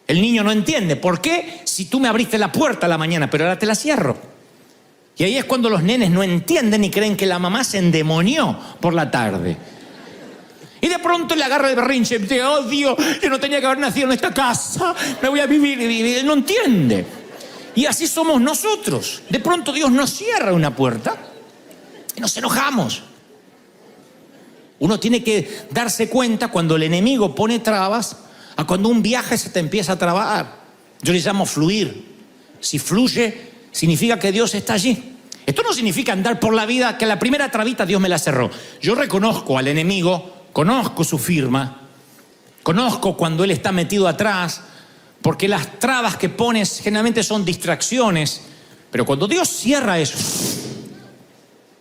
El niño no entiende. ¿Por qué? Si tú me abriste la puerta a la mañana, pero ahora te la cierro. Y ahí es cuando los nenes no entienden y creen que la mamá se endemonió por la tarde. Y de pronto le agarra el berrinche y dice, oh Dios, yo no tenía que haber nacido en esta casa, me voy a vivir. Y él no entiende. Y así somos nosotros. De pronto Dios nos cierra una puerta y nos enojamos. Uno tiene que darse cuenta cuando el enemigo pone trabas, a cuando un viaje se te empieza a trabar. Yo le llamo fluir. Si fluye, significa que Dios está allí. Esto no significa andar por la vida que la primera trabita Dios me la cerró. Yo reconozco al enemigo, conozco su firma, conozco cuando él está metido atrás, porque las trabas que pones generalmente son distracciones. Pero cuando Dios cierra eso,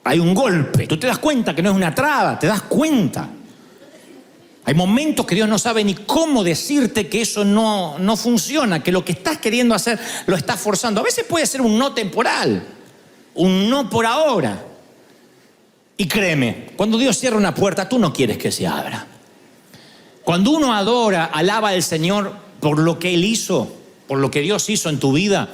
hay un golpe. Tú te das cuenta que no es una traba, te das cuenta. Hay momentos que Dios no sabe ni cómo decirte que eso no funciona, que lo que estás queriendo hacer lo estás forzando. A veces puede ser un no temporal, un no por ahora. Y créeme, cuando Dios cierra una puerta, tú no quieres que se abra. Cuando uno adora, alaba al Señor por lo que Él hizo, por lo que Dios hizo en tu vida,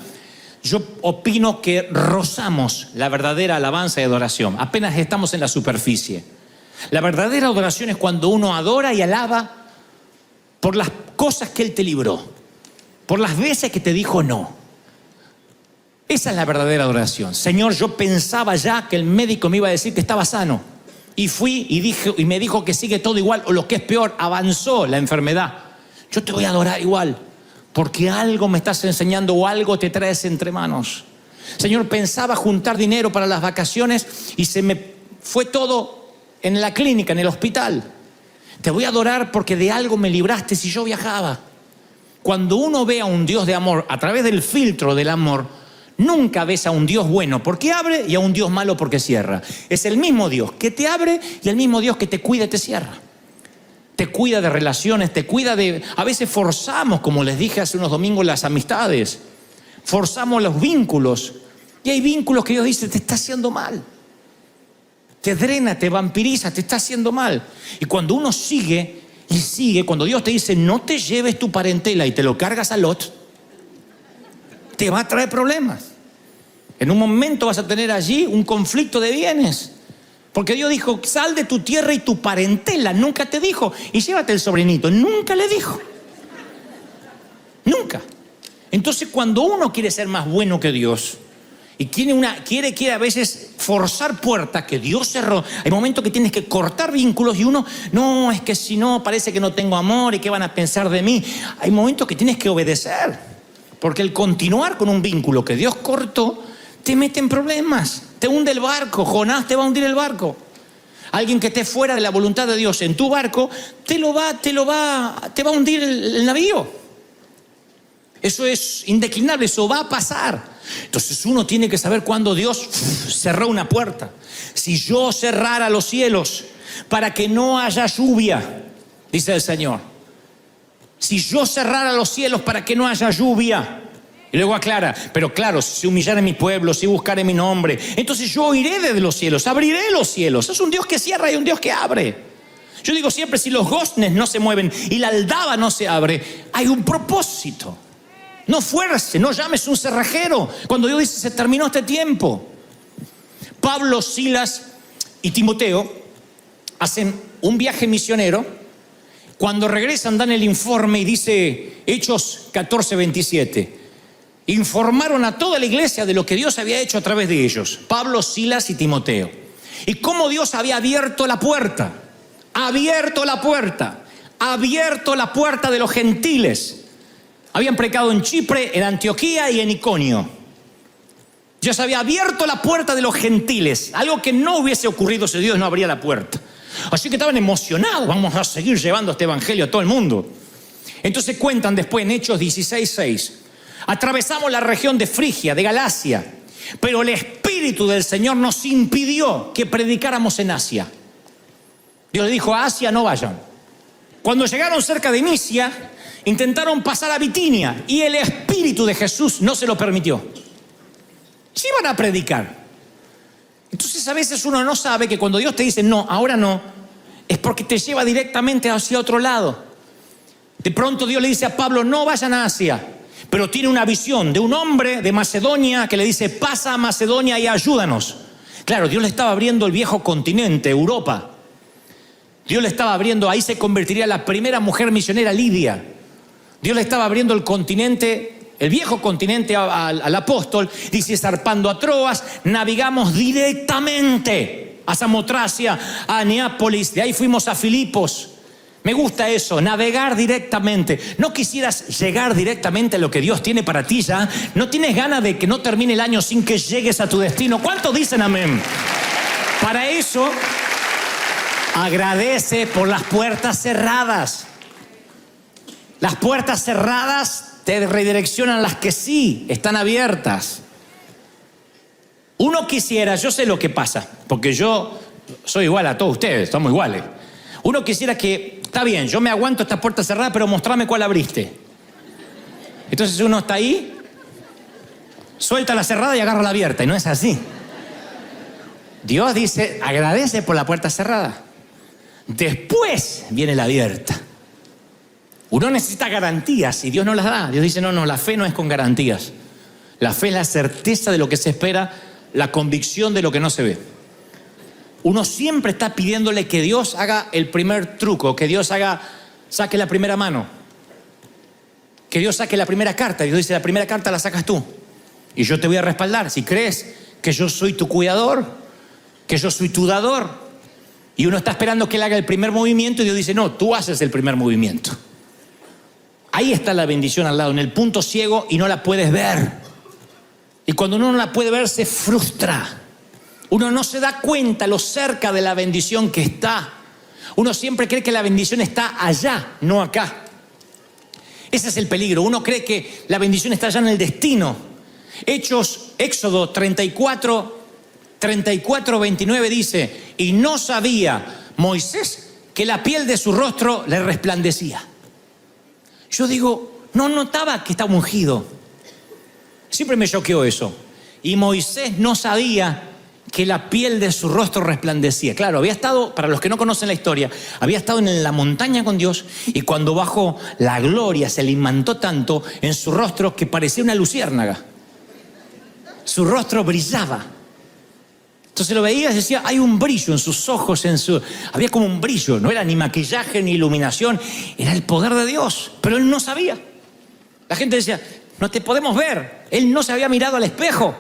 yo opino que rozamos la verdadera alabanza y adoración. Apenas estamos en la superficie. La verdadera adoración es cuando uno adora y alaba por las cosas que Él te libró, por las veces que te dijo no. Esa es la verdadera adoración. Señor, yo pensaba ya que el médico me iba a decir que estaba sano. Y fui y me dijo que sigue todo igual, o lo que es peor, avanzó la enfermedad. Yo te voy a adorar igual, porque algo me estás enseñando o algo te traes entre manos. Señor, pensaba juntar dinero para las vacaciones y se me fue todo en la clínica, en el hospital. Te voy a adorar porque de algo me libraste si yo viajaba. Cuando uno ve a un Dios de amor a través del filtro del amor, nunca ves a un Dios bueno porque abre y a un Dios malo porque cierra. Es el mismo Dios que te abre y el mismo Dios que te cuida y te cierra. Te cuida de relaciones, te cuida de... A veces forzamos, como les dije hace unos domingos, las amistades. Forzamos los vínculos. Y hay vínculos que Dios dice, te está haciendo mal. Te drena, te vampiriza, te está haciendo mal. Y cuando uno sigue y sigue, cuando Dios te dice, no te lleves tu parentela y te lo cargas a Lot, te va a traer problemas. En un momento vas a tener allí un conflicto de bienes. Porque Dios dijo, sal de tu tierra y tu parentela. Nunca te dijo, y llévate el sobrinito. Nunca le dijo. Nunca. Entonces, cuando uno quiere ser más bueno que Dios y quiere a veces forzar puertas que Dios cerró, hay momentos que tienes que cortar vínculos y uno, no, es que si no, parece que no tengo amor y qué van a pensar de mí. Hay momentos que tienes que obedecer, porque el continuar con un vínculo que Dios cortó te mete en problemas, te hunde el barco. Jonás te va a hundir el barco. Alguien que esté fuera de la voluntad de Dios en tu barco te va a hundir el navío. Eso es indeclinable, eso va a pasar. Entonces uno tiene que saber cuándo Dios cerró una puerta. Si yo cerrara los cielos para que no haya lluvia, dice el Señor. Si yo cerrara los cielos para que no haya lluvia, Y luego aclara, pero claro, si se humillare mi pueblo, si buscare mi nombre, entonces yo oiré desde los cielos, abriré los cielos. Es un Dios que cierra y un Dios que abre. Yo digo siempre, si los goznes no se mueven y la aldaba no se abre, hay un propósito. No fuerce, no llames un cerrajero cuando Dios dice, se terminó este tiempo. Pablo, Silas y Timoteo hacen un viaje misionero. Cuando regresan dan el informe y dice Hechos 14:27. Informaron a toda la iglesia de lo que Dios había hecho a través de ellos, Pablo, Silas y Timoteo, y cómo Dios había abierto la puerta de los gentiles. Habían predicado en Chipre, en Antioquía y en Iconio. Dios había abierto la puerta de los gentiles, algo que no hubiese ocurrido si Dios no abría la puerta. Así que estaban emocionados, vamos a seguir llevando este evangelio a todo el mundo. Entonces cuentan después en Hechos 16:6. Atravesamos la región de Frigia, de Galacia, pero el Espíritu del Señor nos impidió que predicáramos en Asia. Dios le dijo, a Asia no vayan. Cuando llegaron cerca de Misia, intentaron pasar a Bitinia y el Espíritu de Jesús no se lo permitió. Sí iban a predicar. Entonces a veces uno no sabe que cuando Dios te dice no, ahora no, es porque te lleva directamente hacia otro lado. De pronto Dios le dice a Pablo, no vayan a Asia. Pero tiene una visión de un hombre de Macedonia que le dice, pasa a Macedonia y ayúdanos. Claro, Dios le estaba abriendo el viejo continente, Europa. Dios le estaba abriendo, ahí se convertiría la primera mujer misionera, Lidia. Dios le estaba abriendo el continente, el viejo continente al apóstol. Dice, zarpando a Troas, navegamos directamente a Samotracia, a Neápolis, de ahí fuimos a Filipos. Me gusta eso, navegar directamente. ¿No quisieras llegar directamente a lo que Dios tiene para ti ya? ¿No tienes ganas de que no termine el año sin que llegues a tu destino? ¿Cuántos dicen amén? Para eso, agradece por las puertas cerradas. Las puertas cerradas te redireccionan las que sí están abiertas. Uno quisiera, yo sé lo que pasa, porque yo soy igual a todos ustedes, estamos iguales. Uno quisiera que, está bien, yo me aguanto esta puerta cerrada, pero mostrame cuál abriste. Entonces uno está ahí, suelta la cerrada y agarra la abierta, y no es así. Dios dice, agradece por la puerta cerrada. Después viene la abierta. Uno necesita garantías y Dios no las da. Dios dice, no, la fe no es con garantías. La fe es la certeza de lo que se espera, la convicción de lo que no se ve. Uno siempre está pidiéndole que Dios haga el primer truco, que Dios saque la primera mano, que Dios saque la primera carta. Dios dice, la primera carta la sacas tú y yo te voy a respaldar. Si crees que yo soy tu cuidador, que yo soy tu dador, y uno está esperando que Él haga el primer movimiento y Dios dice, no, tú haces el primer movimiento. Ahí está la bendición al lado, en el punto ciego, y no la puedes ver. Y cuando uno no la puede ver, se frustra. Uno no se da cuenta lo cerca de la bendición que está. Uno siempre cree que la bendición está allá, no acá. Ese es el peligro. Uno cree que la bendición está allá en el destino. Éxodo 34:29 dice, y no sabía Moisés que la piel de su rostro le resplandecía. Yo digo, no notaba que estaba ungido. Siempre me choqueó eso. Y Moisés no sabía que la piel de su rostro resplandecía. Claro, había estado, para los que no conocen la historia, había estado en la montaña con Dios, y cuando bajó, la gloria se le imantó tanto en su rostro que parecía una luciérnaga. Su rostro brillaba. Entonces lo veías y decía, hay un brillo en sus ojos, había como un brillo, no era ni maquillaje ni iluminación, era el poder de Dios, pero él no sabía. La gente decía, no te podemos ver. Él no se había mirado al espejo.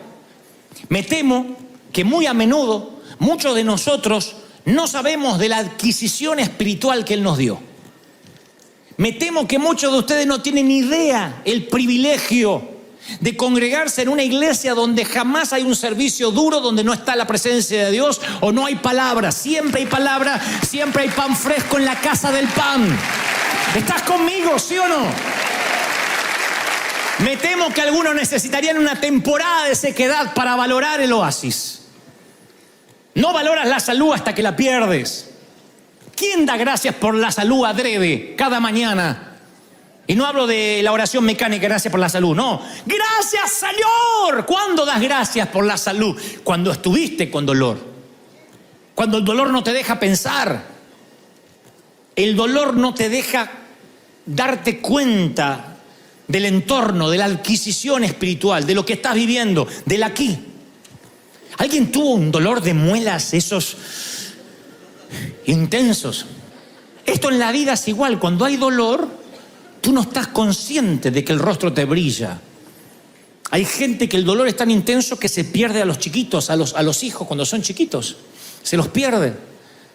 Me temo que muy a menudo muchos de nosotros no sabemos de la adquisición espiritual que Él nos dio. Me temo que muchos de ustedes no tienen idea el privilegio de congregarse en una iglesia donde jamás hay un servicio duro, donde no está la presencia de Dios o no hay palabra. Siempre hay palabra, siempre hay pan fresco en la casa del pan. ¿Estás conmigo, sí o no? Me temo que algunos necesitarían una temporada de sequedad para valorar el oasis. No valoras la salud hasta que la pierdes. ¿Quién da gracias por la salud adrede cada mañana? Y no hablo de la oración mecánica, gracias por la salud, no. ¡Gracias, Señor! ¿Cuándo das gracias por la salud? Cuando estuviste con dolor. Cuando el dolor no te deja pensar. El dolor no te deja darte cuenta del entorno, de la adquisición espiritual, de lo que estás viviendo, del aquí. ¿Alguien tuvo un dolor de muelas, esos intensos? Esto en la vida es igual. Cuando hay dolor, tú no estás consciente de que el rostro te brilla. Hay gente que el dolor es tan intenso que se pierde a los chiquitos, a los hijos cuando son chiquitos. Se los pierde.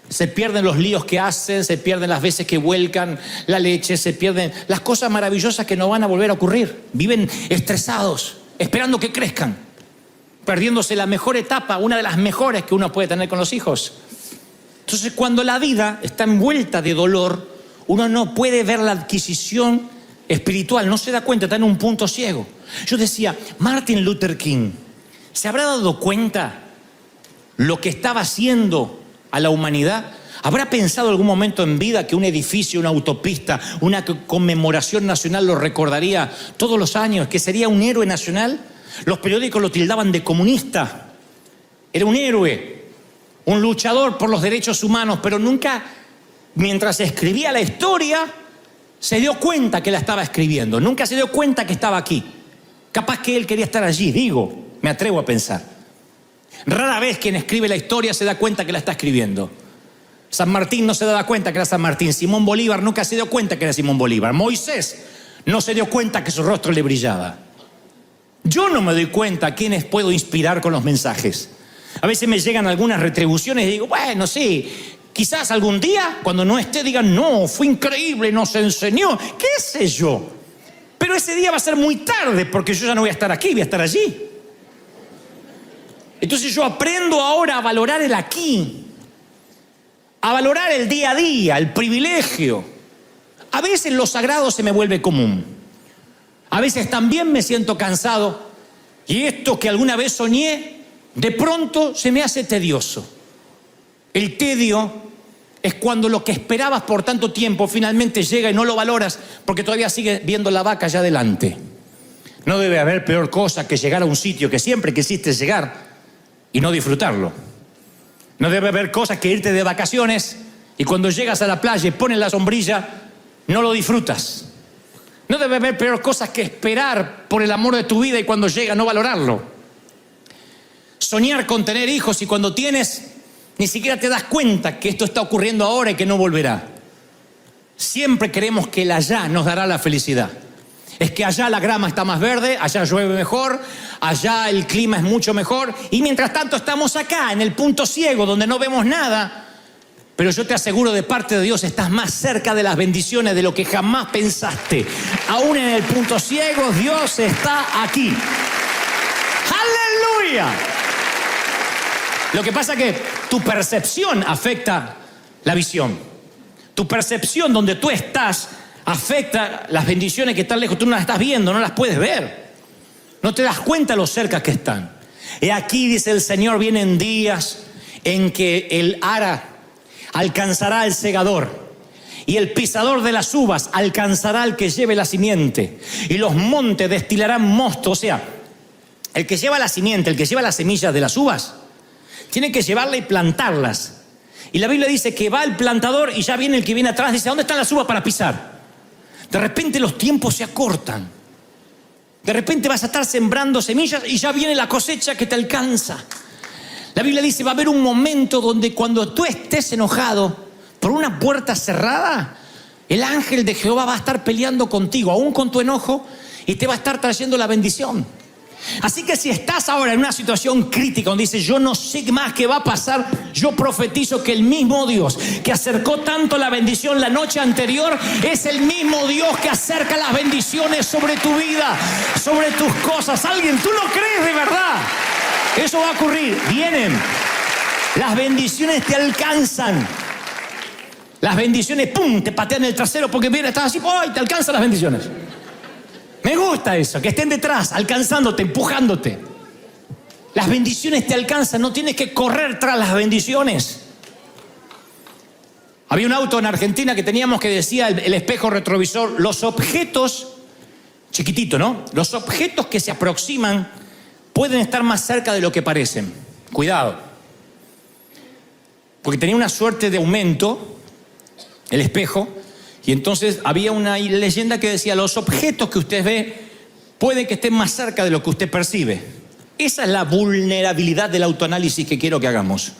Se pierden los líos que hacen, se pierden las veces que vuelcan la leche, se pierden las cosas maravillosas que no van a volver a ocurrir. Viven estresados, esperando que crezcan, perdiéndose la mejor etapa, una de las mejores que uno puede tener con los hijos. Entonces, cuando la vida está envuelta de dolor, uno no puede ver la adquisición espiritual, no se da cuenta, está en un punto ciego. Yo decía, Martin Luther King, ¿se habrá dado cuenta lo que estaba haciendo a la humanidad? ¿Habrá pensado algún momento en vida que un edificio, una autopista, una conmemoración nacional lo recordaría todos los años, que sería un héroe nacional? Los periódicos lo tildaban de comunista. Era un héroe, un luchador por los derechos humanos, pero nunca, mientras escribía la historia, se dio cuenta que la estaba escribiendo. Nunca se dio cuenta que estaba aquí. Capaz que él quería estar allí, me atrevo a pensar. Rara vez quien escribe la historia se da cuenta que la está escribiendo. San Martín no se daba cuenta que era San Martín. Simón Bolívar nunca se dio cuenta que era Simón Bolívar. Moisés no se dio cuenta que su rostro le brillaba. Yo no me doy cuenta a quiénes puedo inspirar con los mensajes. A veces me llegan algunas retribuciones y digo, bueno, sí, quizás algún día, cuando no esté, digan, no, fue increíble, nos enseñó, qué sé yo. Pero ese día va a ser muy tarde porque yo ya no voy a estar aquí, voy a estar allí. Entonces yo aprendo ahora a valorar el aquí, a valorar el día a día, el privilegio. A veces lo sagrado se me vuelve común. A veces también me siento cansado y esto que alguna vez soñé, de pronto se me hace tedioso. El tedio es cuando lo que esperabas por tanto tiempo finalmente llega y no lo valoras porque todavía sigues viendo la vaca allá adelante. No debe haber peor cosa que llegar a un sitio que siempre quisiste llegar y no disfrutarlo. No debe haber cosas que irte de vacaciones y cuando llegas a la playa y pones la sombrilla, no lo disfrutas. No debe haber peor cosas que esperar por el amor de tu vida y cuando llega no valorarlo. Soñar con tener hijos y cuando tienes, ni siquiera te das cuenta que esto está ocurriendo ahora y que no volverá. Siempre creemos que el allá nos dará la felicidad. Es que allá la grama está más verde, allá llueve mejor, allá el clima es mucho mejor y mientras tanto estamos acá en el punto ciego donde no vemos nada. Pero yo te aseguro, de parte de Dios estás más cerca de las bendiciones de lo que jamás pensaste. Aún en el punto ciego, Dios está aquí. ¡Aleluya! Lo que pasa es que tu percepción afecta la visión. Tu percepción donde tú estás afecta las bendiciones que están lejos. Tú no las estás viendo, no las puedes ver. No te das cuenta lo cerca que están. Y aquí dice el Señor, vienen días en que el ara alcanzará al segador y el pisador de las uvas alcanzará al que lleve la simiente y los montes destilarán mosto. O sea, el que lleva la simiente, el que lleva las semillas de las uvas, tiene que llevarla y plantarlas. Y la Biblia dice que va el plantador y ya viene el que viene atrás, dice, ¿dónde están las uvas para pisar? De repente los tiempos se acortan. De repente vas a estar sembrando semillas y ya viene la cosecha que te alcanza. La Biblia dice, va a haber un momento donde cuando tú estés enojado por una puerta cerrada, el ángel de Jehová va a estar peleando contigo, aún con tu enojo, y te va a estar trayendo la bendición. Así que si estás ahora en una situación crítica donde dices, yo no sé más qué va a pasar, yo profetizo que el mismo Dios que acercó tanto la bendición la noche anterior es el mismo Dios que acerca las bendiciones sobre tu vida, sobre tus cosas. Alguien, ¿tú lo crees de verdad? Eso va a ocurrir. Vienen. Las bendiciones te alcanzan. Las bendiciones, ¡pum!, te patean el trasero porque viene, estás así, ¡ay!, te alcanzan las bendiciones. Me gusta eso, que estén detrás, alcanzándote, empujándote. Las bendiciones te alcanzan, no tienes que correr tras las bendiciones. Había un auto en Argentina que teníamos que decía el espejo retrovisor, los objetos, chiquitito, ¿no? Los objetos que se aproximan pueden estar más cerca de lo que parecen. Cuidado. Porque tenía una suerte de aumento, el espejo, y entonces había una leyenda que decía, los objetos que usted ve puede que estén más cerca de lo que usted percibe. Esa es la vulnerabilidad del autoanálisis que quiero que hagamos.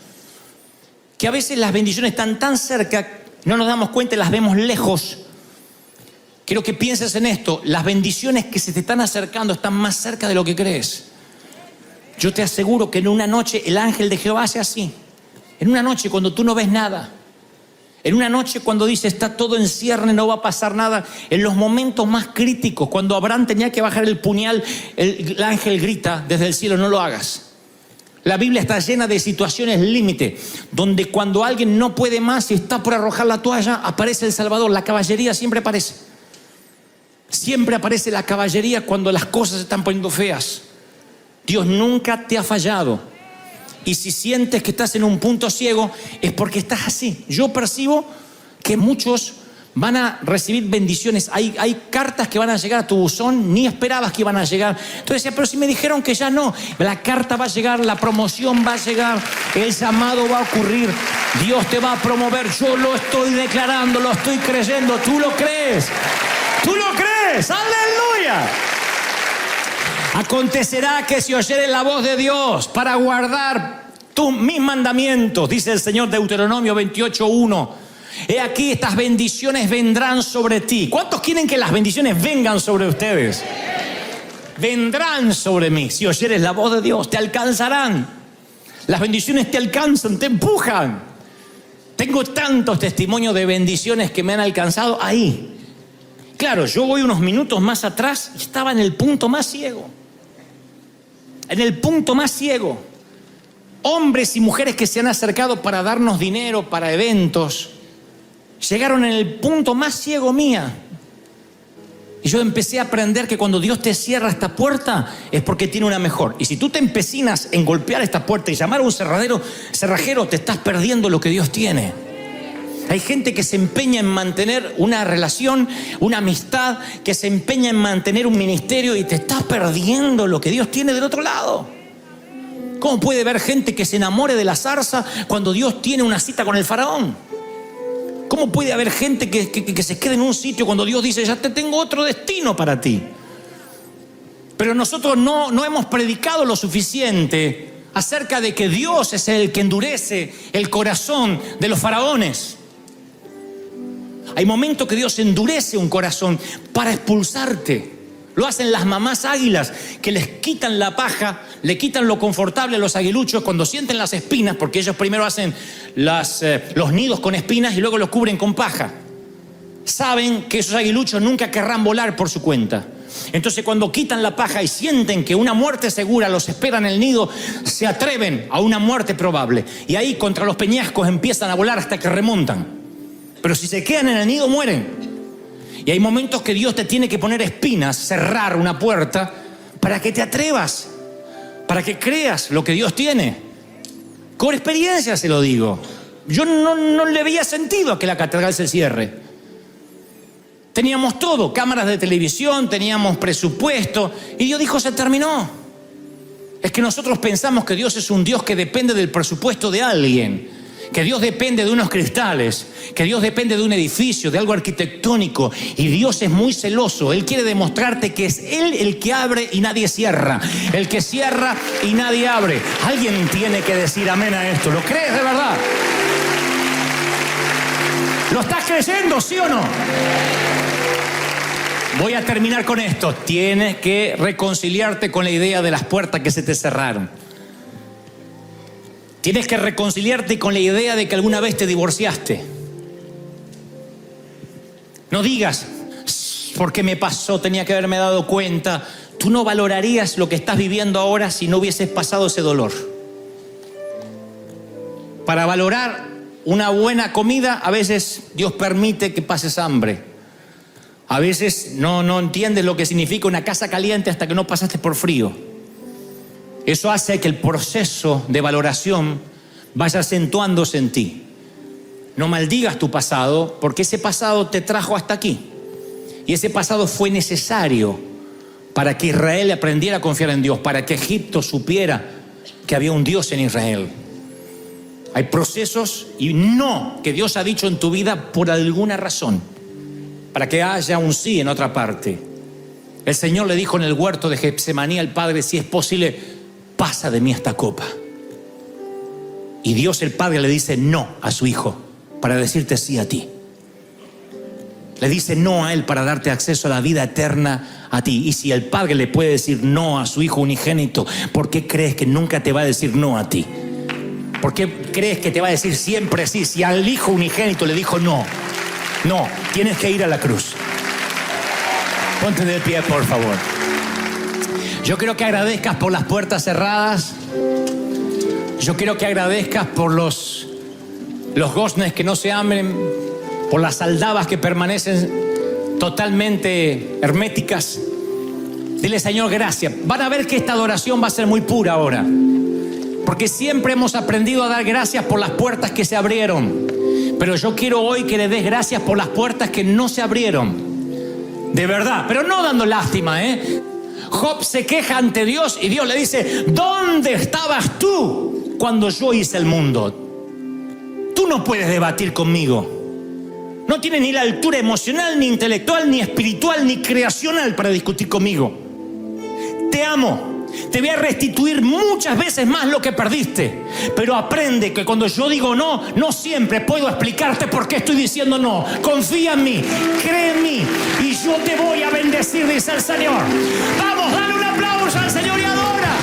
Que a veces las bendiciones están tan cerca, no nos damos cuenta y las vemos lejos. Quiero que pienses en esto, las bendiciones que se te están acercando están más cerca de lo que crees. Yo te aseguro que en una noche el ángel de Jehová hace así. En una noche cuando tú no ves nada. En una noche cuando dice está todo en cierne, no va a pasar nada. En los momentos más críticos, cuando Abraham tenía que bajar el puñal, el ángel grita desde el cielo, no lo hagas. La Biblia está llena de situaciones límite, donde cuando alguien no puede más y está por arrojar la toalla, aparece el Salvador. La caballería siempre aparece. Siempre aparece la caballería cuando las cosas se están poniendo feas. Dios nunca te ha fallado. Y si sientes que estás en un punto ciego, es porque estás así. Yo percibo que muchos van a recibir bendiciones. Hay cartas que van a llegar a tu buzón, ni esperabas que iban a llegar. Entonces decía, pero si me dijeron que ya no. La carta va a llegar, la promoción va a llegar, el llamado va a ocurrir. Dios te va a promover. Yo lo estoy declarando, lo estoy creyendo. ¿Tú lo crees? ¿Tú lo crees? ¡Aleluya! Acontecerá que si oyeres la voz de Dios para guardar mis mandamientos, dice el Señor, Deuteronomio 28:1. He aquí estas bendiciones vendrán sobre ti. ¿Cuántos quieren que las bendiciones vengan sobre ustedes? Vendrán sobre mí. Si oyeres la voz de Dios, te alcanzarán. Las bendiciones te alcanzan, te empujan. Tengo tantos testimonios de bendiciones que me han alcanzado ahí. Claro, yo voy unos minutos más atrás y estaba en el punto más ciego. En el punto más ciego. Hombres y mujeres que se han acercado para darnos dinero, para eventos, llegaron en el punto más ciego mía. Y yo empecé a aprender que cuando Dios te cierra esta puerta es porque tiene una mejor. Y si tú te empecinas en golpear esta puerta y llamar a un cerrajero, te estás perdiendo lo que Dios tiene. Hay gente que se empeña en mantener una relación, una amistad, que se empeña en mantener un ministerio y te estás perdiendo lo que Dios tiene del otro lado. ¿Cómo puede haber gente que se enamore de la zarza cuando Dios tiene una cita con el faraón? ¿Cómo puede haber gente que se quede en un sitio cuando Dios dice, ya te tengo otro destino para ti? Pero nosotros no hemos predicado lo suficiente acerca de que Dios es el que endurece el corazón de los faraones. Hay momentos que Dios endurece un corazón para expulsarte. Lo hacen las mamás águilas, que les quitan la paja, le quitan lo confortable a los aguiluchos cuando sienten las espinas, porque ellos primero hacen los nidos con espinas y luego los cubren con paja. Saben que esos aguiluchos nunca querrán volar por su cuenta. Entonces cuando quitan la paja y sienten que una muerte segura los espera en el nido, se atreven a una muerte probable. Y ahí contra los peñascos empiezan a volar hasta que remontan. Pero si se quedan en el nido, mueren. Y hay momentos que Dios te tiene que poner espinas, cerrar una puerta, para que te atrevas, para que creas lo que Dios tiene. Con experiencia se lo digo. Yo no le veía sentido a que la catedral se cierre. Teníamos todo, cámaras de televisión, teníamos presupuesto, y Dios dijo, se terminó. Es que nosotros pensamos que Dios es un Dios que depende del presupuesto de alguien. Que Dios depende de unos cristales, que Dios depende de un edificio, de algo arquitectónico. Y Dios es muy celoso. Él quiere demostrarte que es Él el que abre y nadie cierra. El que cierra y nadie abre. Alguien tiene que decir amén a esto. ¿Lo crees de verdad? ¿Lo estás creyendo, sí o no? Voy a terminar con esto. Tienes que reconciliarte con la idea de las puertas que se te cerraron. Tienes que reconciliarte con la idea de que alguna vez te divorciaste. No digas, ¿por qué me pasó? Tenía que haberme dado cuenta. Tú no valorarías lo que estás viviendo ahora si no hubieses pasado ese dolor. Para valorar una buena comida, a veces Dios permite que pases hambre. A veces no entiendes lo que significa una casa caliente hasta que no pasaste por frío. Eso hace que el proceso de valoración vaya acentuándose en ti. no maldigas tu pasado, porque ese pasado te trajo hasta aquí. Y ese pasado fue necesario para que Israel aprendiera a confiar en Dios, para que Egipto supiera que había un Dios en Israel. Hay procesos y no que Dios ha dicho en tu vida por alguna razón, para que haya un sí en otra parte. El Señor le dijo en el huerto de Getsemaní al Padre: si es posible, pasa de mí esta copa. Y Dios el Padre le dice no a su Hijo para decirte sí a ti. Le dice no a Él para darte acceso a la vida eterna a ti. Y si el Padre le puede decir no a su Hijo unigénito, ¿por qué crees que nunca te va a decir no a ti? ¿Por qué crees que te va a decir siempre sí? Si al Hijo unigénito le dijo no, no, tienes que ir a la cruz. Ponte de pie, por favor. Yo quiero que agradezcas por las puertas cerradas. Yo quiero que agradezcas por los goznes que no se abren, por las aldabas que permanecen totalmente herméticas. Dile: Señor, gracias. Van a ver que esta adoración va a ser muy pura ahora, porque siempre hemos aprendido a dar gracias por las puertas que se abrieron. Pero yo quiero hoy que le des gracias por las puertas que no se abrieron. De verdad, pero no dando lástima, Job se queja ante Dios y Dios le dice: ¿dónde estabas tú cuando yo hice el mundo? Tú no puedes debatir conmigo. No tienes ni la altura emocional, ni intelectual, ni espiritual, ni creacional para discutir conmigo. Te amo. Te voy a restituir muchas veces más lo que perdiste. Pero aprende que cuando yo digo no, no siempre puedo explicarte por qué estoy diciendo no. Confía en mí, cree en mí, y yo te voy a bendecir, dice el Señor. Vamos, dale un aplauso al Señor y adora.